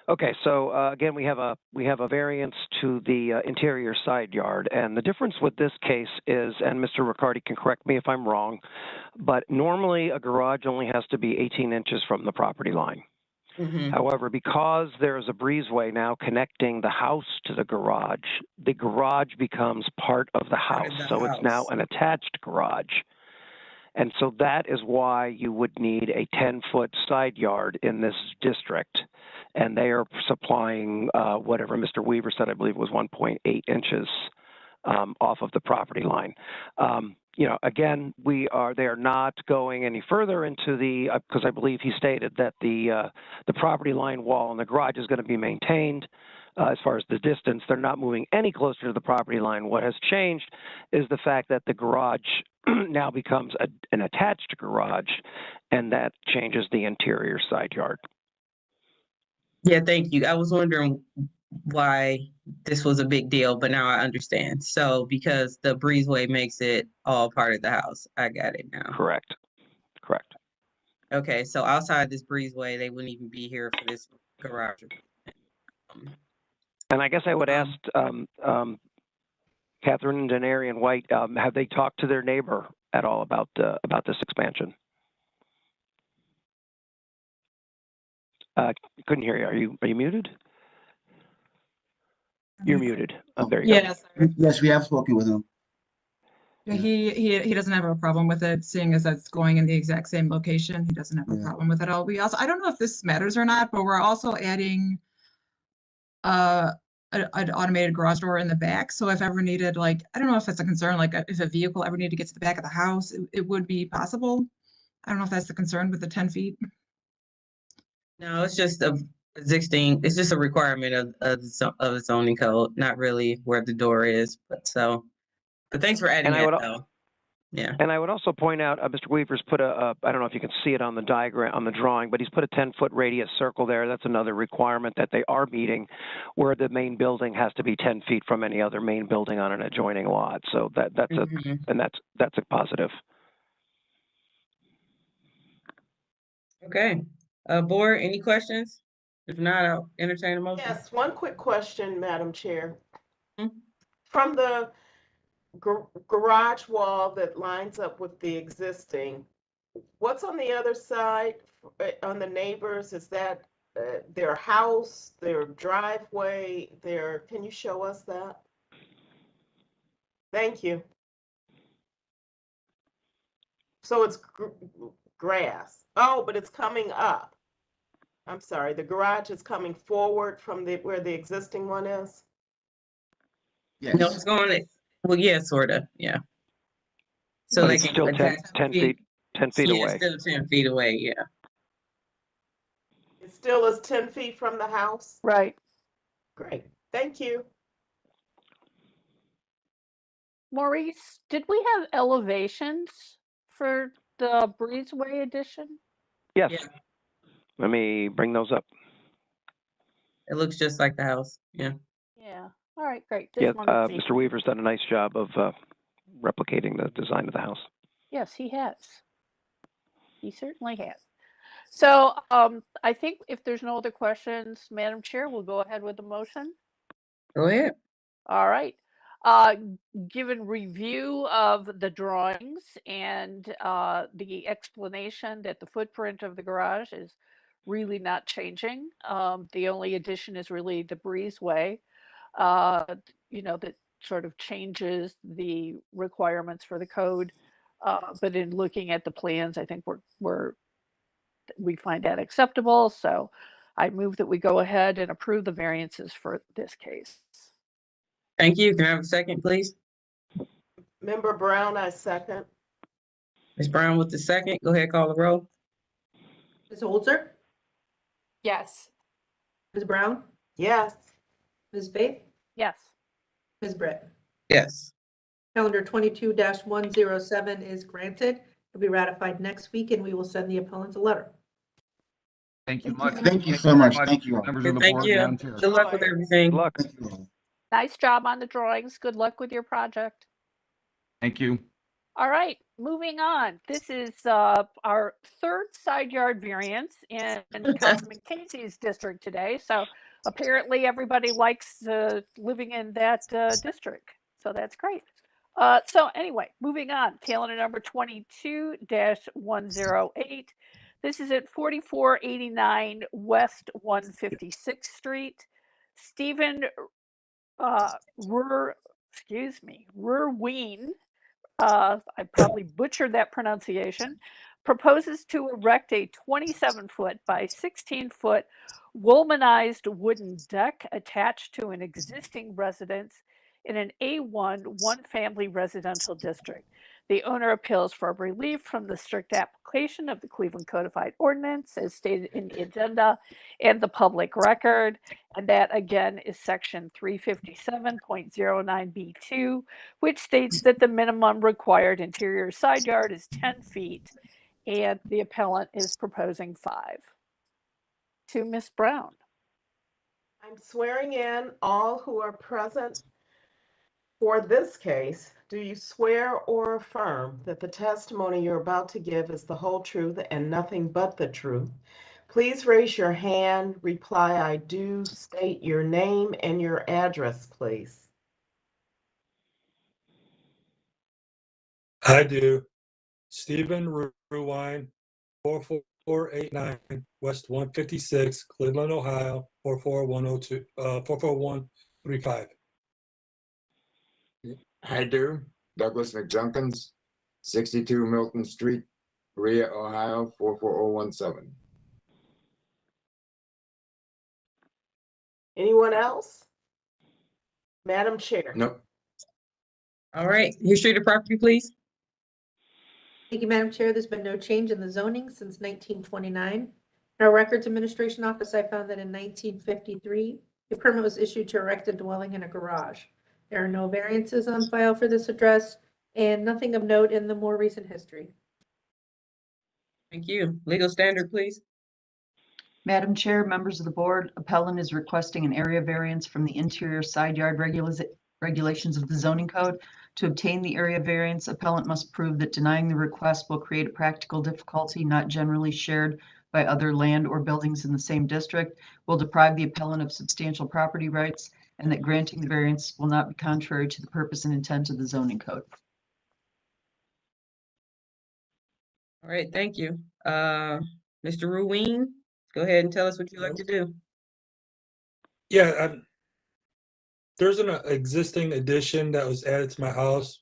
Okay, so again, we have a variance to the interior side yard, and the difference with this case is, and Mr. Riccardi can correct me if I'm wrong, but normally a garage only has to be 18 inches from the property line. However, because there is a breezeway now connecting the house to the garage becomes part of the house, so it's now an attached garage. And so that is why you would need a 10-foot side yard in this district. And they are supplying whatever Mr. Weaver said, I believe was 1.8 inches off of the property line. You know, again, they are not going any further into the, because I believe he stated that the property line wall and the garage is going to be maintained. As far as the distance, they're not moving any closer to the property line. What has changed is the fact that the garage now becomes an attached garage, and that changes the interior side yard. Yeah, thank you. I was wondering why this was a big deal, but now I understand. So because the breezeway makes it all part of the house. I got it now. Correct. Correct. Okay, so outside this breezeway, they wouldn't even be here for this garage. And I guess I would ask Catherine Denary and White, have they talked to their neighbor at all about this expansion? Couldn't hear you. Are you muted? You're muted. Oh, there you Yes. Yes, we have spoken with him. Yeah, he doesn't have a problem with it, seeing as that's going in the exact same location. He doesn't have a problem with it at all. We also, I don't know if this matters or not, but we're also adding an automated garage door in the back. So if ever needed, like, I don't know if that's a concern, like if a vehicle ever needed to get to the back of the house, it would be possible. I don't know if that's the concern with the 10 feet. No, it's just existing, it's just a requirement of the zoning code, not really where the door is, but thanks for adding that though. Yeah. And I would also point out, Mr. Weaver's put I don't know if you can see it on the diagram, on the drawing, but he's put a 10-foot radius circle there. That's another requirement that they are meeting, where the main building has to be 10 feet from any other main building on an adjoining lot. So that's a positive. Okay. Board, any questions? If not, I'll entertain a motion. Yes, one quick question, Madam Chair. From the garage wall that lines up with the existing, what's on the other side on the neighbors? Is that their house, their driveway, can you show us that? Thank you. So it's grass. Oh, but it's coming up. I'm sorry, the garage is coming forward from where the existing one is? Yes. No, it's going, well, yeah, sort of, yeah. So But they it's can still attach 10 feet yeah, away. Still 10 feet away, yeah. It still is 10 feet from the house? Right. Great, thank you. Maurice, did we have elevations for the breezeway addition? Yes. Yeah. Let me bring those up. It looks just like the house, yeah. Yeah. All right, great. Yeah, Just wanted to see. Mr. Weaver's done a nice job of replicating the design of the house. Yes, he has. He certainly has. So I think if there's no other questions, Madam Chair, we'll go ahead with the motion. Go ahead. All right. Given review of the drawings and the explanation that the footprint of the garage is really not changing, the only addition is really the breezeway, you know, that sort of changes the requirements for the code. But in looking at the plans, I think we find that acceptable. So I move that we go ahead and approve the variances for this case. Thank you. Can I have a second, please? Member Brown, I second. Ms. Brown with the second. Go ahead, call the roll. Ms. Holzer? Yes. Ms. Brown? Yes. Ms. Faith, Yes. Ms. Britt. Yes. Calendar 22-107 is granted. It'll be ratified next week, and we will send the appellant a letter. Thank you Thank much. you. Thank you so much. Thank you all. Members of the Thank board, you. Madam Chair. Good luck with everything. Good luck. Thank you all. Nice job on the drawings. Good luck with your project. Thank you. All right, moving on. This is our third side yard variance in Councilman Casey's district today. So apparently everybody likes living in that district. So that's great. So anyway, moving on. Calendar number 22-108. This is at 4489 West 156th Street. Stephen Rurween, I probably butchered that pronunciation, proposes to erect a 27-foot by 16-foot woolmanized wooden deck attached to an existing residence in an A1 one-family residential district. The owner appeals for relief from the strict application of the Cleveland Codified Ordinance as stated in the agenda and the public record. And that again is section 357.09B2, which states that the minimum required interior side yard is 10 feet and the appellant is proposing 5. To Ms. Brown. I'm swearing in all who are present for this case. Do you swear or affirm that the testimony you're about to give is the whole truth and nothing but the truth? Please raise your hand, reply, I do, state your name and your address, please. I do. Stephen Ruwine, 4489 West 156, Cleveland, Ohio, 44102, 44135. I do. Douglas McJunkins, 62 Milton Street, Berea, Ohio, 44017. Anyone else? Madam Chair. Nope. All right, history of the property, please. Thank you, Madam Chair. There's been no change in the zoning since 1929. In our Records Administration Office, I found that in 1953, a permit was issued to erect a dwelling in a garage. There are no variances on file for this address and nothing of note in the more recent history. Thank you. Legal standard, please. Madam Chair, members of the board, appellant is requesting an area variance from the interior side yard regulations of the zoning code. To obtain the area variance, appellant must prove that denying the request will create a practical difficulty not generally shared by other land or buildings in the same district, will deprive the appellant of substantial property rights, and that granting the variance will not be contrary to the purpose and intent of the zoning code. All right, thank you. Mr. Ruween, go ahead and tell us what you'd like to do. Yeah, there's an existing addition that was added to my house.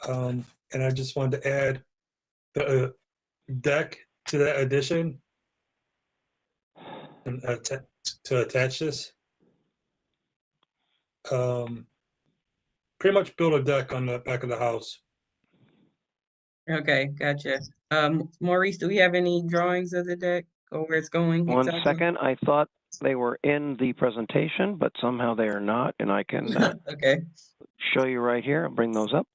And I just wanted to add the deck to that addition and to attach this. Pretty much build a deck on the back of the house. Okay, gotcha. Maurice, do we have any drawings of the deck or where it's going? One exactly? second. I thought they were in the presentation, but somehow they are not, and I can okay. show you right here. I'll bring those up.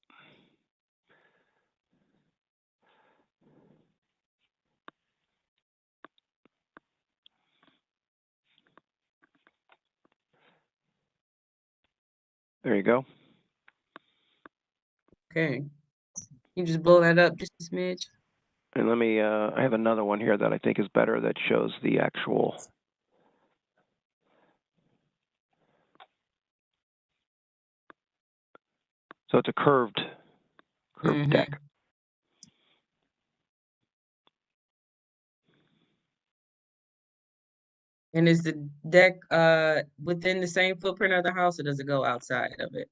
There you go. Okay. You just blow that up just a smidge. And let me, I have another one here that I think is better that shows the actual. So it's a curved deck. And is the deck within the same footprint of the house, or does it go outside of it?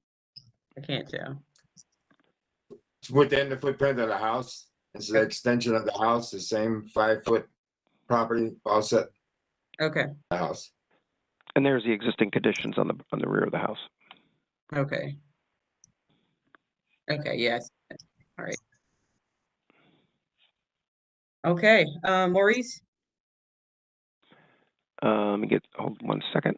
I can't tell. It's within the footprint of the house. It's the extension of the house, the same 5-foot property offset. Okay. The house. And there's the existing conditions on the rear of the house. Okay. Okay, yes. All right. Okay, Maurice? Let me get, hold one second.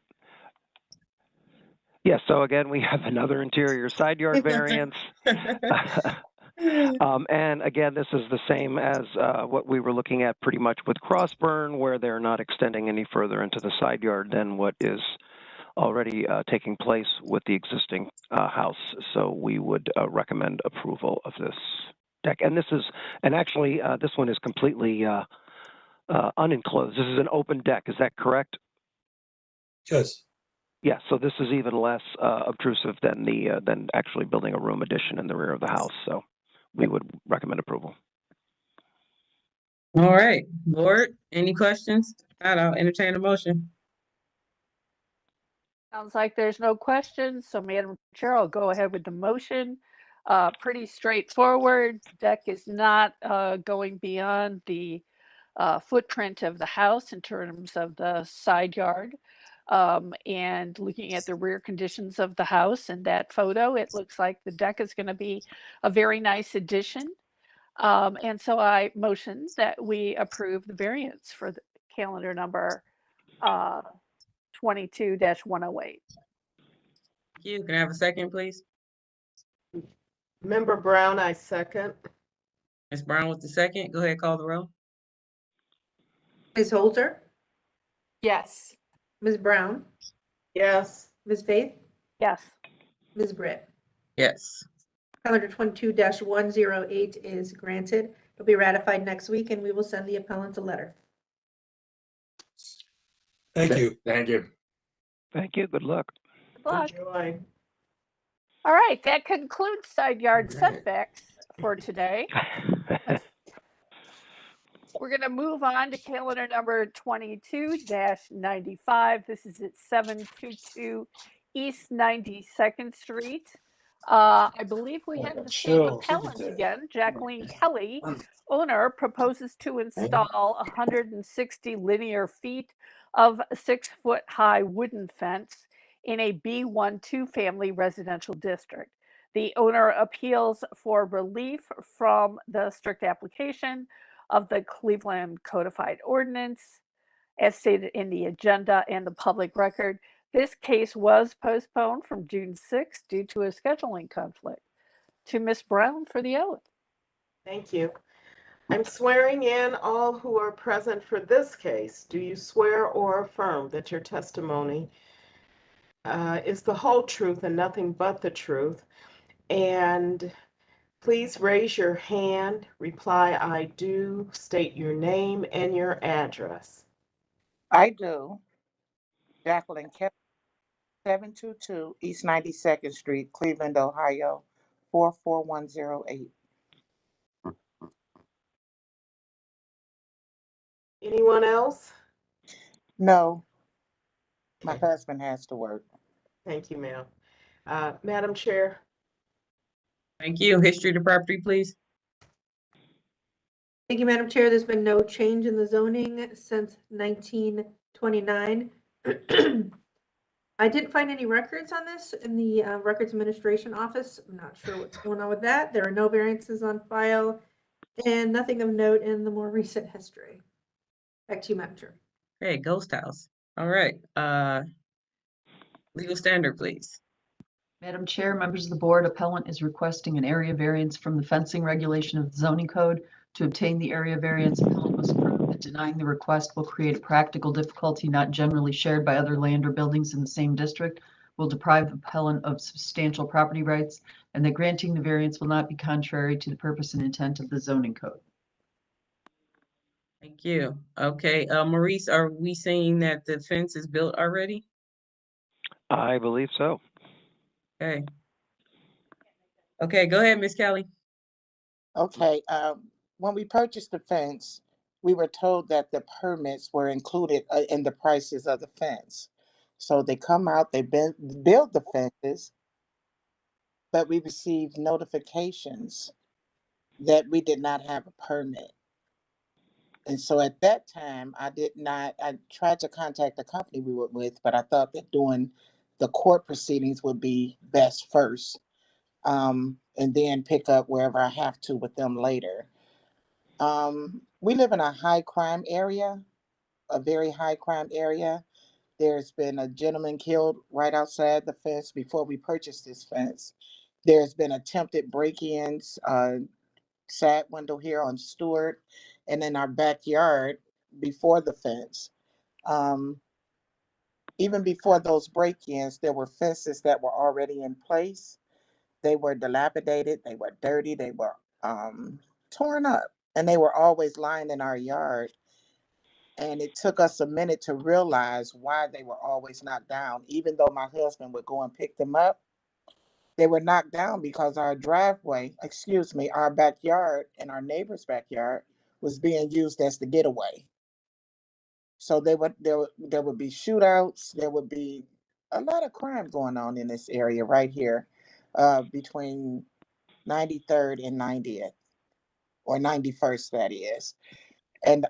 Yeah, so again, we have another interior side yard variance. And again, this is the same as what we were looking at pretty much with Crossburn, where they're not extending any further into the side yard than what is already taking place with the existing house. So we would recommend approval of this deck. And actually, this one is completely unenclosed. This is an open deck. Is that correct? Yes. Yeah, so this is even less obtrusive than actually building a room addition in the rear of the house. So we would recommend approval. All right, board, any questions? I'll entertain a motion. Sounds like there's no questions. So Madam Chair, I'll go ahead with the motion. Pretty straightforward. Deck is not going beyond the footprint of the house in terms of the side yard. And looking at the rear conditions of the house and that photo, it looks like the deck is going to be a very nice addition. And so I motion that we approve the variance for the calendar number 22-108. Thank you. Can I have a second, please? Member Brown, I second. Ms. Brown with the second. Go ahead, call the roll. Ms. Holter, Yes. Ms. Brown, Yes. Ms. Faith, Yes. Ms. Britt. Yes. Calendar 22-108 is granted. It'll be ratified next week, and we will send the appellant a letter. Thank you. Thank you. Thank you. Good luck. Good luck. Enjoy. All right, that concludes side yard setbacks for today. We're going to move on to calendar number 22-95. This is at 722 East 92nd Street. I believe we have the same appellant again. Jacqueline Kelly, owner, proposes to install 160 linear feet of 6-foot-high wooden fence in a B1 family residential district. The owner appeals for relief from the strict application of the Cleveland Codified Ordinance, as stated in the agenda and the public record. This case was postponed from June 6th due to a scheduling conflict. To Ms. Brown for the oath. Thank you. I'm swearing in all who are present for this case. Do you swear or affirm that your testimony is the whole truth and nothing but the truth? And please raise your hand, reply, I do, state your name and your address. I do. Jacqueline Kelly, 722 East 92nd Street, Cleveland, Ohio, 44108. Anyone else? No, my husband has to work. Thank you, ma'am. Madam Chair. Thank you. History of the property, please. Thank you, Madam Chair. There's been no change in the zoning since 1929. I didn't find any records on this in the Records Administration Office. I'm not sure what's going on with that. There are no variances on file and nothing of note in the more recent history. Back to you, Madam Chair. Hey, Ghost House. All right. Legal standard, please. Madam Chair, members of the board, appellant is requesting an area variance from the fencing regulation of the zoning code. To obtain the area variance, appellant must prove that denying the request will create a practical difficulty not generally shared by other land or buildings in the same district, will deprive the appellant of substantial property rights, and that granting the variance will not be contrary to the purpose and intent of the zoning code. Thank you. Okay, Maurice, are we saying that the fence is built already? I believe so. Okay. Okay, go ahead, Ms. Kelly. Okay, when we purchased the fence, we were told that the permits were included in the prices of the fence. So they come out, they build the fences, but we received notifications that we did not have a permit. And so at that time, I tried to contact the company we were with, but I thought that doing the court proceedings would be best first, and then pick up wherever I have to with them later. We live in a high crime area, a very high crime area. There's been a gentleman killed right outside the fence before we purchased this fence. There's been attempted break-ins, side window here on Stewart and in our backyard before the fence. Even before those break-ins, there were fences that were already in place. They were dilapidated, they were dirty, they were torn up, and they were always lying in our yard. And it took us a minute to realize why they were always knocked down. Even though my husband would go and pick them up, they were knocked down because our our backyard and our neighbor's backyard was being used as the getaway. So there would be shootouts. There would be a lot of crime going on in this area right here, between 93rd and 90th, or 91st, that is. And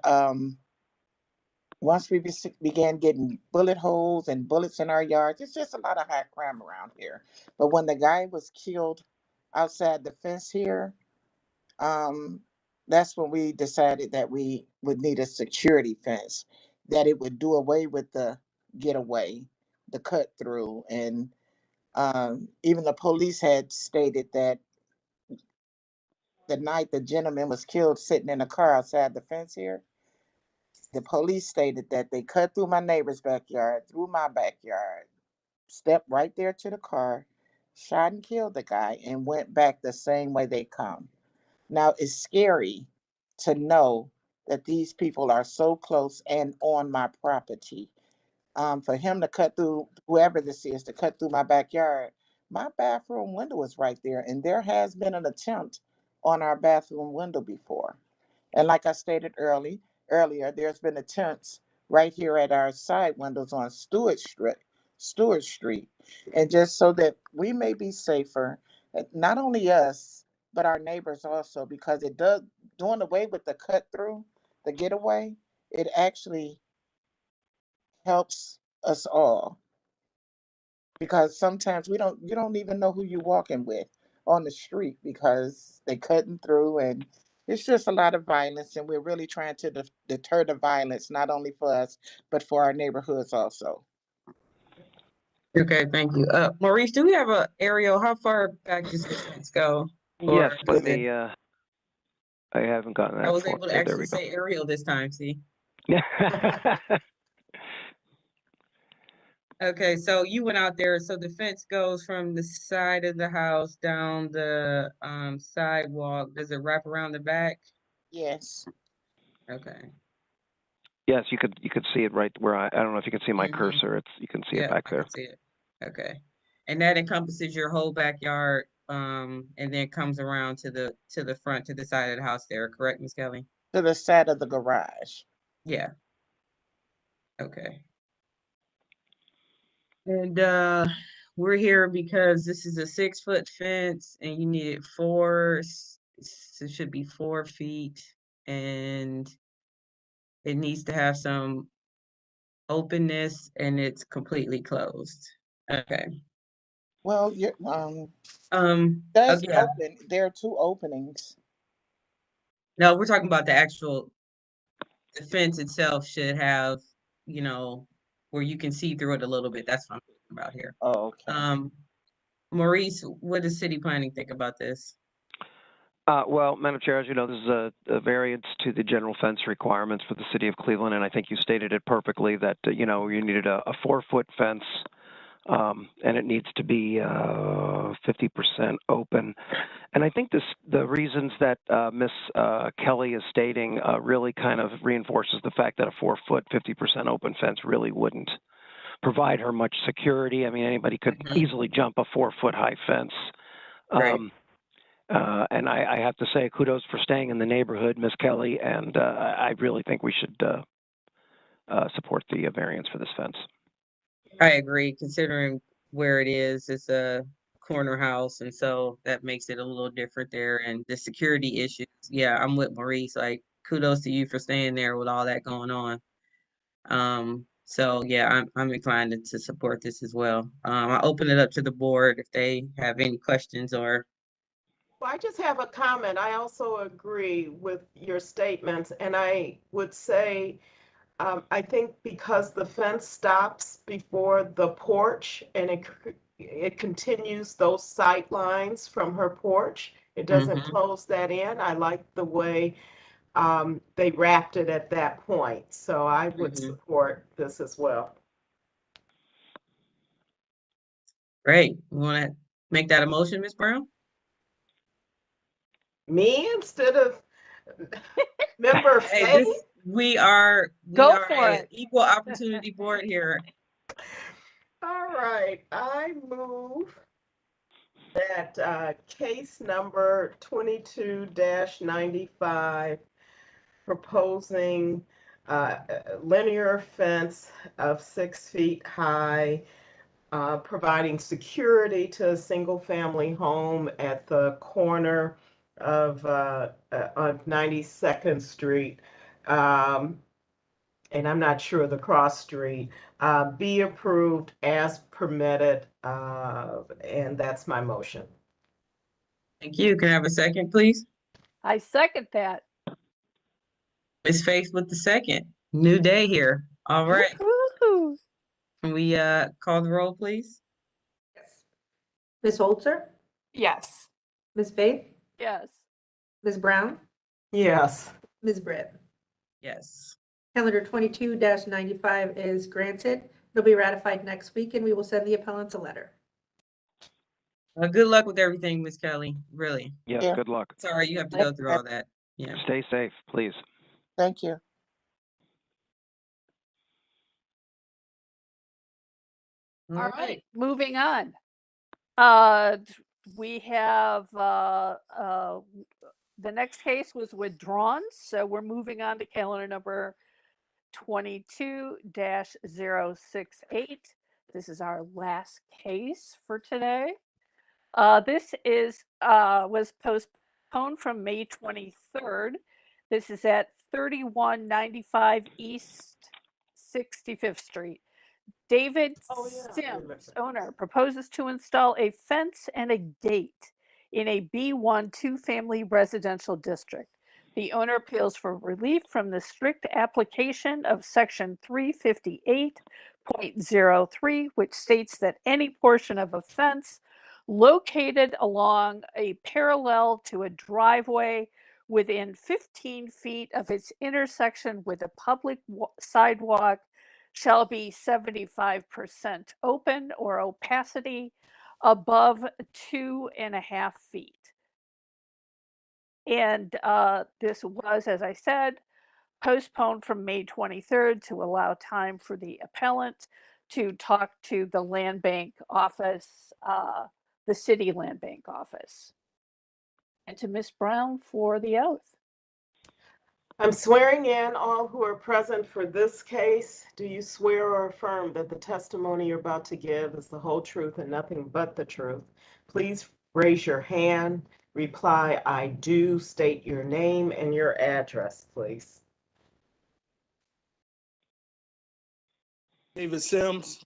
once we began getting bullet holes and bullets in our yards, it's just a lot of high crime around here. But when the guy was killed outside the fence here, that's when we decided that we would need a security fence, that it would do away with the getaway, the cut through. And even the police had stated that the night the gentleman was killed sitting in a car outside the fence here, the police stated that they cut through my neighbor's backyard, through my backyard, stepped right there to the car, shot and killed the guy, and went back the same way they come. Now, it's scary to know that these people are so close and on my property. For him to cut through, whoever this is, to cut through my backyard, my bathroom window is right there, and there has been an attempt on our bathroom window before. And like I stated earlier, there's been attempts right here at our side windows on Stewart Street. And just so that we may be safer, not only us, but our neighbors also, because it does, doing away with the cut through, the getaway, it actually helps us all, because sometimes you don't even know who you're walking with on the street because they cutting through, and it's just a lot of violence, and we're really trying to deter the violence, not only for us but for our neighborhoods also. Okay, thank you. Maurice, do we have a aerial? How far back does this fence go? Yes, Or let is it- me, I haven't gotten that I was far. able to Oh, there actually we go. say aerial this time, see? Okay, so you went out there, so the fence goes from the side of the house down the sidewalk. Does it wrap around the back? Yes. Okay. Yes, you could see it right where I don't know if you can see my Mhm. cursor. You can see it Yeah, back I there. can see it. Okay. And that encompasses your whole backyard, and then comes around to the front, to the side of the house there, correct, Ms. Kelly? To the side of the garage. Yeah. Okay. And we're here because this is a 6-foot fence and you needed it should be 4 feet, and it needs to have some openness, and it's completely closed. Okay. Well, Yeah. open. There are 2 openings. No, we're talking about the fence itself should have, where you can see through it a little bit. That's what I'm talking about here. Oh, okay. Maurice, what does city planning think about this? Well, Madam Chair, as you know, this is a variance to the general fence requirements for the city of Cleveland, and I think you stated it perfectly that, you needed a 4-foot fence, and it needs to be 50% open. And I think the reasons that Ms. Kelly is stating really kind of reinforces the fact that a 4-foot, 50% open fence really wouldn't provide her much security. I mean, anybody could easily jump a 4-foot high fence. Right. And I have to say kudos for staying in the neighborhood, Ms. Kelly, and I really think we should support the variance for this fence. I agree, considering where it is. It's a corner house, and so that makes it a little different there. And the security issues, yeah, I'm with Maurice. Like, kudos to you for staying there with all that going on. So yeah, I'm inclined to support this as well. I'll open it up to the board if they have any questions or. Well, I just have a comment. I also agree with your statements, and I would say I think because the fence stops before the porch and it continues those sight lines from her porch. It doesn't close that in. I like the way they wrapped it at that point. So I would support this as well. Great. You want to make that a motion, Ms. Brown? Me instead of member Hey, Faye? we are Go for an it. equal opportunity board here. All right, I move that case number 22-95, proposing a linear fence of 6 feet high, providing security to a single-family home at the corner of 92nd Street. And I'm not sure the cross street, be approved as permitted, and that's my motion. Thank you. Can I have a second, please? I second that. Ms. Faith with the second. New day here. All right. Woo-hoo. Can we call the roll, please? Ms. Holzer, Yes. Ms. Faith, Yes. Ms. Brown, Yes. Ms. Britt. Yes. Calendar 22-95 is granted. It'll be ratified next week, and we will send the appellants a letter. Good luck with everything, Ms. Kelly. Really. Yes, Yeah. good luck. Sorry you have to go through all that. Yeah. Stay safe, please. Thank you. All right, moving on. We have the next case was withdrawn, so we're moving on to calendar number 22-068. This is our last case for today. This was postponed from May 23rd. This is at 3195 East 65th Street. David Sims, owner, proposes to install a fence and a gate in a B1 two-family residential district. The owner appeals for relief from the strict application of Section 358.03, which states that any portion of a fence located along a parallel to a driveway within 15 feet of its intersection with a public sidewalk shall be 75% open or opacity above 2.5 feet. And this was, as I said, postponed from May 23rd to allow time for the appellant to talk to the land bank office, the city land bank office, and to Ms. Brown for the oath. I'm swearing in all who are present for this case. Do you swear or affirm that the testimony you're about to give is the whole truth and nothing but the truth? Please raise your hand. Reply, I do. State your name and your address, please. David Sims,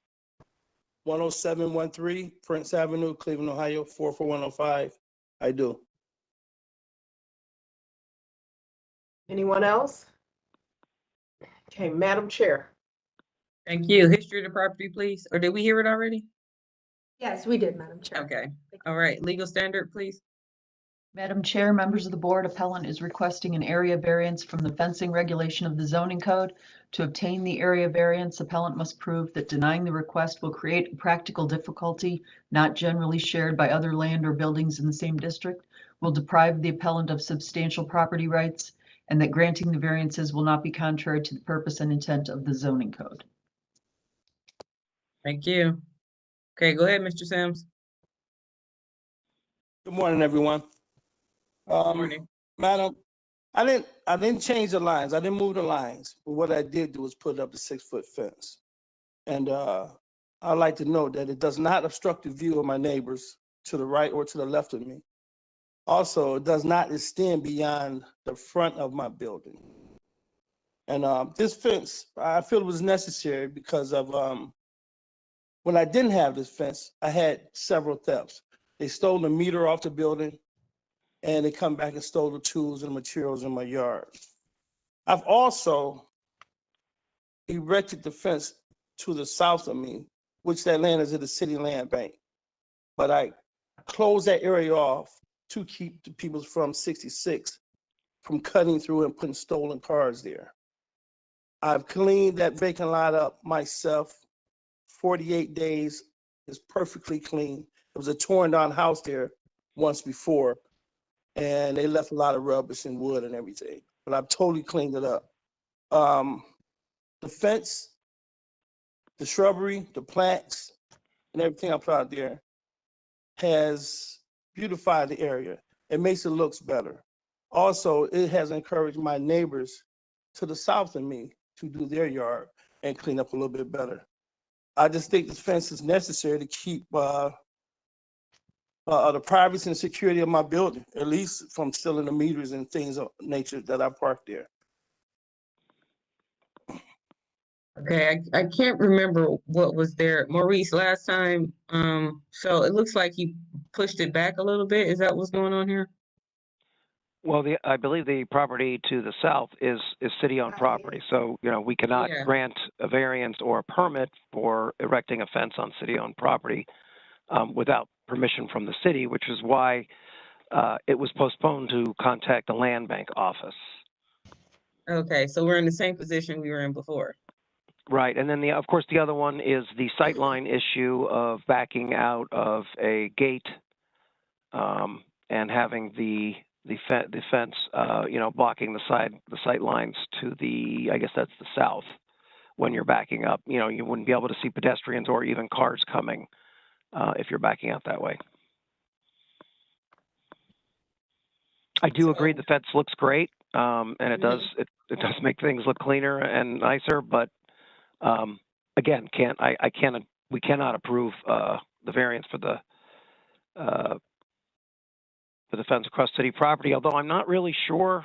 10713 Prince Avenue, Cleveland, Ohio, 44105. I do. Anyone else? Okay, Madam Chair. Thank you. History of the property, please. Or did we hear it already? Yes, we did, Madam Chair. Okay. All right. Legal standard, please. Madam Chair, members of the board, appellant is requesting an area variance from the fencing regulation of the zoning code. To obtain the area variance, appellant must prove that denying the request will create a practical difficulty not generally shared by other land or buildings in the same district, will deprive the appellant of substantial property rights, and that granting the variances will not be contrary to the purpose and intent of the zoning code. Thank you. Okay, go ahead, Mr. Sims. Good morning, everyone. Morning. Madam, I didn't change the lines. I didn't move the lines. But what I did do was put up a 6-foot fence. And I'd like to note that it does not obstruct the view of my neighbors to the right or to the left of me. Also, it does not extend beyond the front of my building. And this fence, I feel it was necessary because of when I didn't have this fence, I had several thefts. They stole the meter off the building, and they come back and stole the tools and materials in my yard. I've also erected the fence to the south of me, which that land is in the city land bank. But I closed that area off to keep the people from 66 from cutting through and putting stolen cars there. I've cleaned that vacant lot up myself. 48 days is perfectly clean. There was a torn down house there once before, and they left a lot of rubbish and wood and everything, but I've totally cleaned it up. The fence, the shrubbery, the plants, and everything I put out there has beautified the area. It makes it look better. Also, it has encouraged my neighbors to the south of me to do their yard and clean up a little bit better. I just think this fence is necessary to keep the privacy and security of my building, at least from stealing the meters and things of nature that I parked there. Okay, I can't remember what was there. Maurice, last time, so it looks like you pushed it back a little bit. Is that what's going on here? Well, I believe the property to the south is city-owned property, so, you know, we cannot Yeah. grant a variance or a permit for erecting a fence on city-owned property without permission from the city, which is why it was postponed to contact the land bank office. Okay, so we're in the same position we were in before. Right, and then of course, the other one is the sightline issue of backing out of a gate and having the fence, you know, blocking the sight lines to I guess that's the south. When you're backing up, you know, you wouldn't be able to see pedestrians or even cars coming if you're backing out that way. I do agree the fence looks great, and it does make things look cleaner and nicer. But again, we cannot approve the variance for the fence across city property. Although I'm not really sure.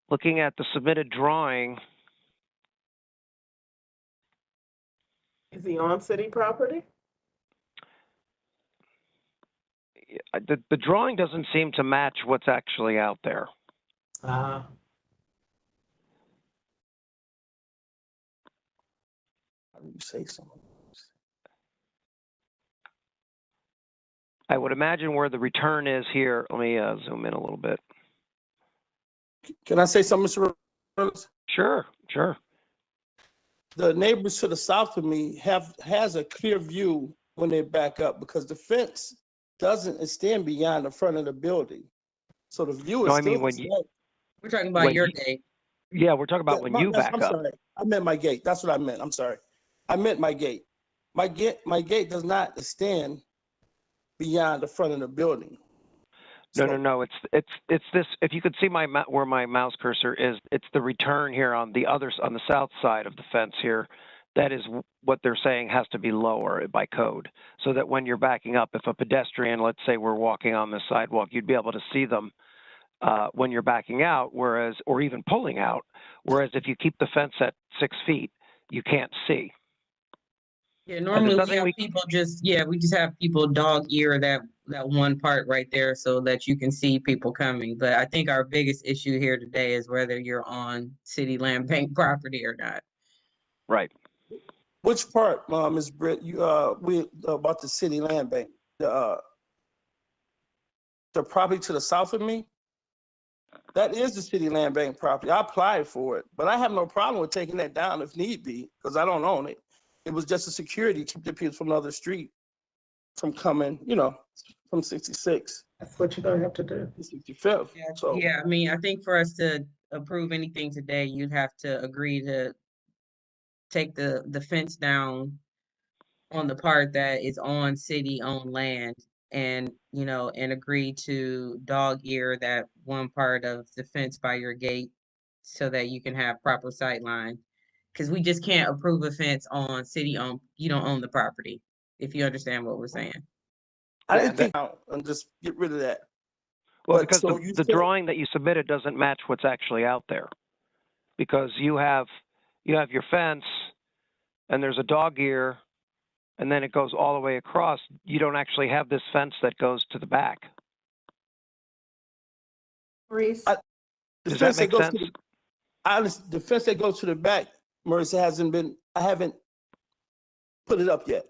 Looking at the submitted drawing, Is he on city property? the drawing doesn't seem to match what's actually out there. How do you say something? I would imagine where the return is here. Let me zoom in a little bit. Can I say something, Mr. Rose? Sure. The neighbors to the south of me has a clear view when they back up because the fence doesn't extend beyond the front of the building. So the view is No, I still mean the same. We're talking about your gate. Yeah, we're talking about when you back I'm up. sorry. I meant my gate. That's what I meant. I'm sorry. I meant my gate. My gate does not extend beyond the front of the building. No. It's this. If you could see where my mouse cursor is, it's the return here on the south side of the fence here. That is what they're saying has to be lower by code, so that when you're backing up, if a pedestrian, let's say we're walking on the sidewalk, you'd be able to see them when you're backing out, or even pulling out. Whereas if you keep the fence at 6 feet, you can't see. Yeah, normally we just have people dog ear that one part right there so that you can see people coming. But I think our biggest issue here today is whether you're on city land bank property or not. Right. Which part, Ms. Britt, about the city land bank? The property to the south of me? That is the city land bank property. I applied for it, but I have no problem with taking that down if need be, because I don't own it. It was just a security to keep the people from another street from coming, you know, from 66. That's what you're gonna have to do. 65th. Yeah, I mean, I think for us to approve anything today, you'd have to agree to take the fence down on the part that is on city-owned land and, you know, and agree to dog ear that one part of the fence by your gate so that you can have proper sight line. Because we just can't approve a fence on city-owned, you don't own the property, if you understand what we're saying. I didn't think, and just get rid of that. Well, because the drawing that you submitted doesn't match what's actually out there. Because you have your fence, and there's a dog ear, and then it goes all the way across. You don't actually have this fence that goes to the back. Maurice? Does that make sense? The fence that goes to the back Marissa hasn't been, I haven't put it up yet.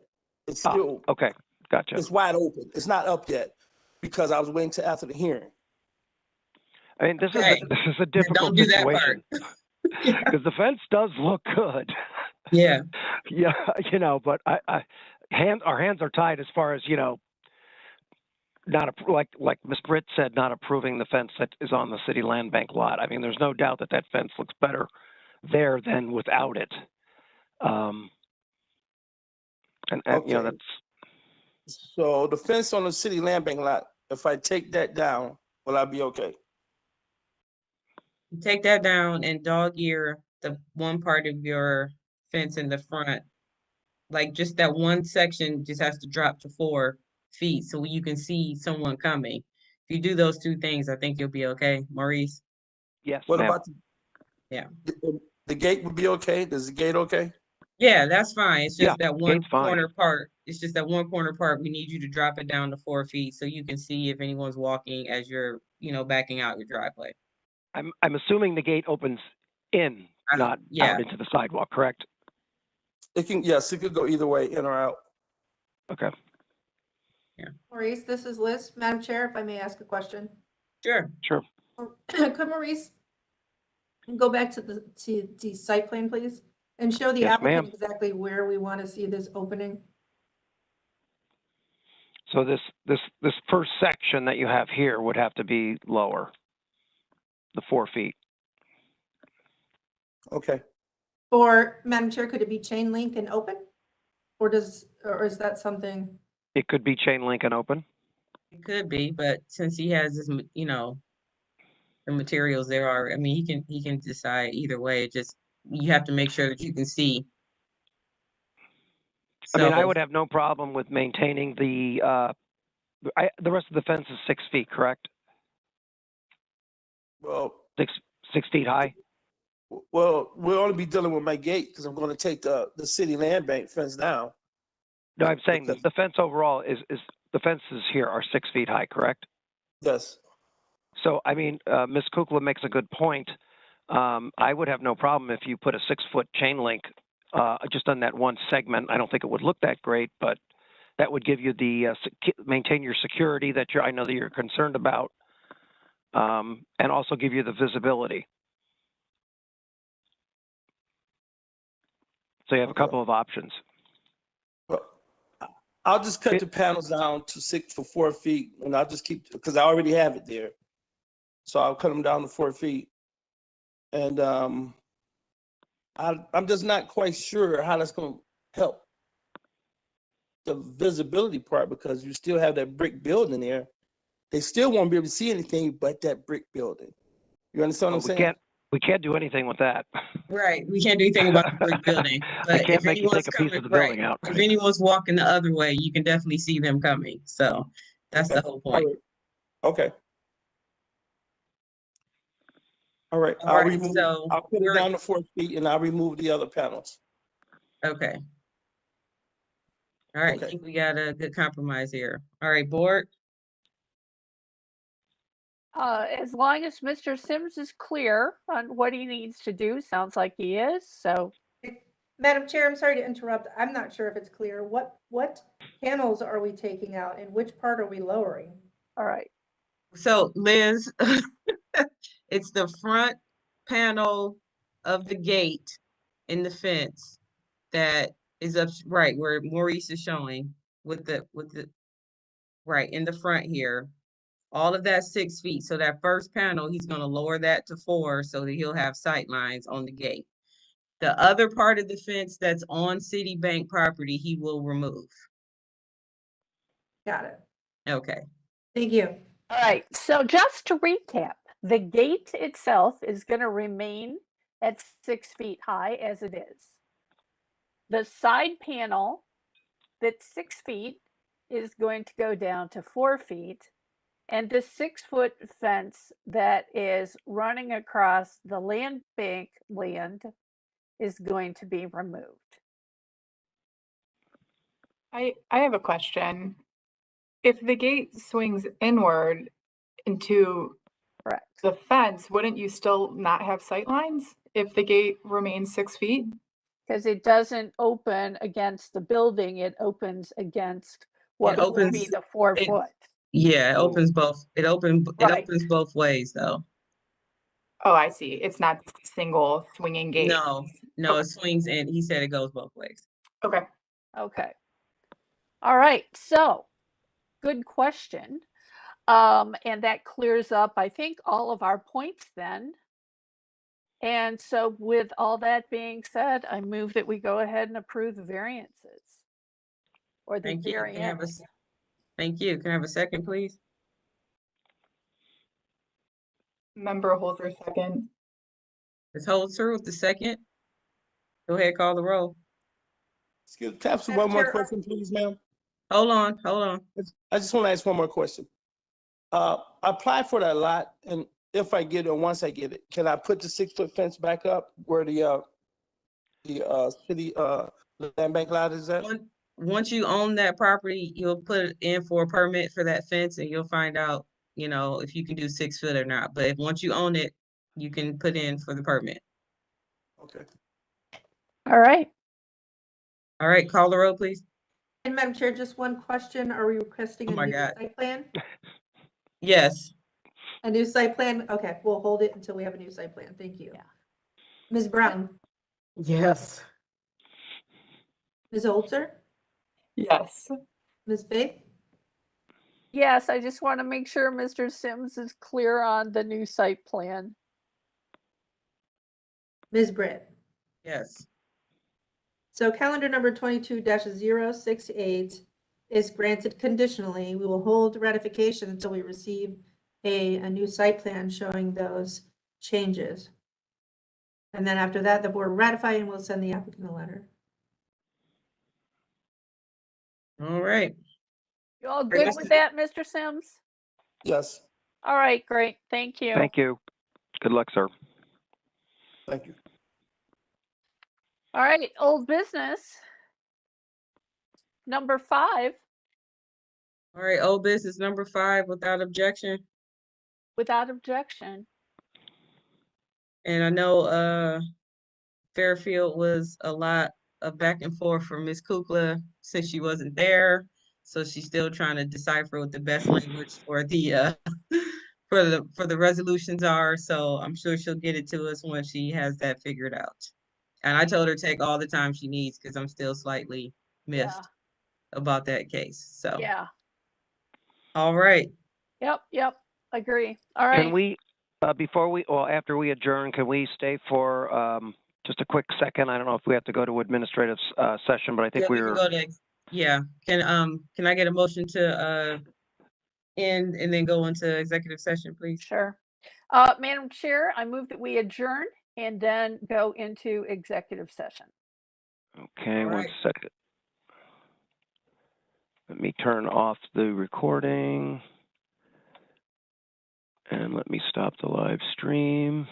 It's still, Okay, gotcha. it's wide open. It's not up yet because I was waiting till after the hearing. I mean, this Okay. is a difficult Don't do that part. situation because the fence does look good. Yeah. Yeah, you know, but our hands are tied as far as, you know, not like Ms. Britt said, not approving the fence that is on the city land bank lot. I mean, there's no doubt that fence looks better there than without it. And you know, Okay. that's So the fence on the city land bank lot, if I take that down, will I be okay? Take that down and dog ear the one part of your fence in the front. Like just that one section just has to drop to 4 feet so you can see someone coming. If you do those two things, I think you'll be okay, Maurice. yes, What ma'am. about the gate would be okay? Is the gate okay? Yeah, that's fine. It's Yeah, just that one gate's fine. corner part. It's just that one corner part. We need you to drop it down to 4 feet so you can see if anyone's walking as you're, backing out your driveway. I'm assuming the gate opens in, not yeah. out into the sidewalk, correct? It can, yes, it could go either way, in or out. Okay. Maurice, this is Liz. Madam Chair, if I may ask a question. Sure. Sure. Could Maurice go back to the site plan, please? And show the Yes, applicant ma'am. exactly where we want to see this opening? So this first section that you have here would have to be lower, the 4 feet. Okay. Or, Madam Chair, could it be chain link and open? Or is that something? It could be chain link and open. It could be, but since he has this, the materials there are, I mean, he can decide either way. It just, you have to make sure that you can see. I mean, I So- would have no problem with maintaining the rest of the fence is 6 feet, correct? Well, 6 feet high. well, we'll only be dealing with my gate because I'm going to take the city land bank fence down. No, I'm saying that the fence overall is the fences here are 6 feet high, correct? Yes. So, I mean, Ms. Kukla makes a good point. I would have no problem if you put a 6-foot chain link just on that one segment. I don't think it would look that great, but that would give you the maintain your security that I know that you're concerned about, and also give you the visibility. So you have a couple of options. I'll just cut the panels down to 4 feet, and I'll just keep, because I already have it there. So I'll cut them down to 4 feet. And I'm just not quite sure how that's going to help the visibility part, because you still have that brick building there. They still won't be able to see anything but that brick building. You understand what I'm saying? We can't do anything with that. Right, we can't do anything about the brick building. But can't if make you anyone's take a piece of the coming, building out. if anyone's walking the other way, you can definitely see them coming. So that's the whole point. Okay. All right. All right, I'll put it down to 4 feet and I'll remove the other panels. Okay. All right, I think we got a good compromise here. All right, board. As long as Mr. Sims is clear on what he needs to do, sounds like he is, so. Madam Chair, I'm sorry to interrupt. I'm not sure if it's clear. What panels are we taking out and which part are we lowering? All right. So Liz, it's the front panel of the gate in the fence that is up right where Maurice is showing with the right in the front here. All of that 6 feet. So that first panel, he's going to lower that to 4 so that he'll have sight lines on the gate. The other part of the fence that's on Citibank property, he will remove. Got it. Okay. Thank you. All right, so just to recap, the gate itself is going to remain at 6 feet high as it is. The side panel that's 6 feet is going to go down to 4 feet. And the 6-foot fence that is running across the land bank land is going to be removed. I have a question. If the gate swings inward into Correct. The fence, wouldn't you still not have sight lines if the gate remains 6 feet? Because it doesn't open against the building, it opens against what would be opens- the 4 it- foot. Yeah, it opens both. It Right. opens both ways though. Oh, I see. It's not just a single swinging gate. No, it swings and he said it goes both ways. Okay. Okay. All right. So, good question. And that clears up, I think, all of our points then. And so, with all that being said, I move that we go ahead and approve the variances. Or the Thank you. Can I have a variance. Thank you. Can I have a second, please? Member Holzer, second. Ms. Holzer with the second. Go ahead, call the roll. Excuse, can I ask one more question, please, ma'am? Hold on. I just want to ask one more question. I applied for that lot, and if I get it, once I get it, can I put the 6-foot fence back up where the city land bank lot is at? Once you own that property, you'll put it in for a permit for that fence and you'll find out, if you can do 6 foot or not. But once you own it, you can put in for the permit. Okay. All right. All right, call the roll, please. And Madam Chair, just one question. Are we requesting Oh a my new God. site plan? Yes. A new site plan? Okay, we'll hold it until we have a new site plan. Thank you. Ms. Brown, Yes. Ms. Holzer, Yes. Ms. Faith, Yes, I just want to make sure Mr. Sims is clear on the new site plan. Ms. Britt. Yes. So calendar number 22-068 is granted conditionally. We will hold ratification until we receive a new site plan showing those changes. And then after that, the board ratify and will send the applicant a letter. All right. You all good with that, Mr. Sims? Yes. All right, great. Thank you. Thank you. Good luck, sir. Thank you. All right, old business. Number 5, All right, old business number 5 without objection. without objection. And I know Fairfield was a lot of back and forth for Ms. Kukla since she wasn't there. So she's still trying to decipher what the best language for the for the resolutions are. So I'm sure she'll get it to us when she has that figured out. And I told her to take all the time she needs because I'm still slightly miffed about that case. So Yeah. all right. Yep. Agree. All right. Can we, after we adjourn, can we stay for just a quick second? I don't know if we have to go to administrative session, but I think Yeah, we can go to, Can I get a motion to end and then go into executive session, please? Sure. Madam Chair, I move that we adjourn and then go into executive session. Okay, one second. Let me turn off the recording. And let me stop the live stream.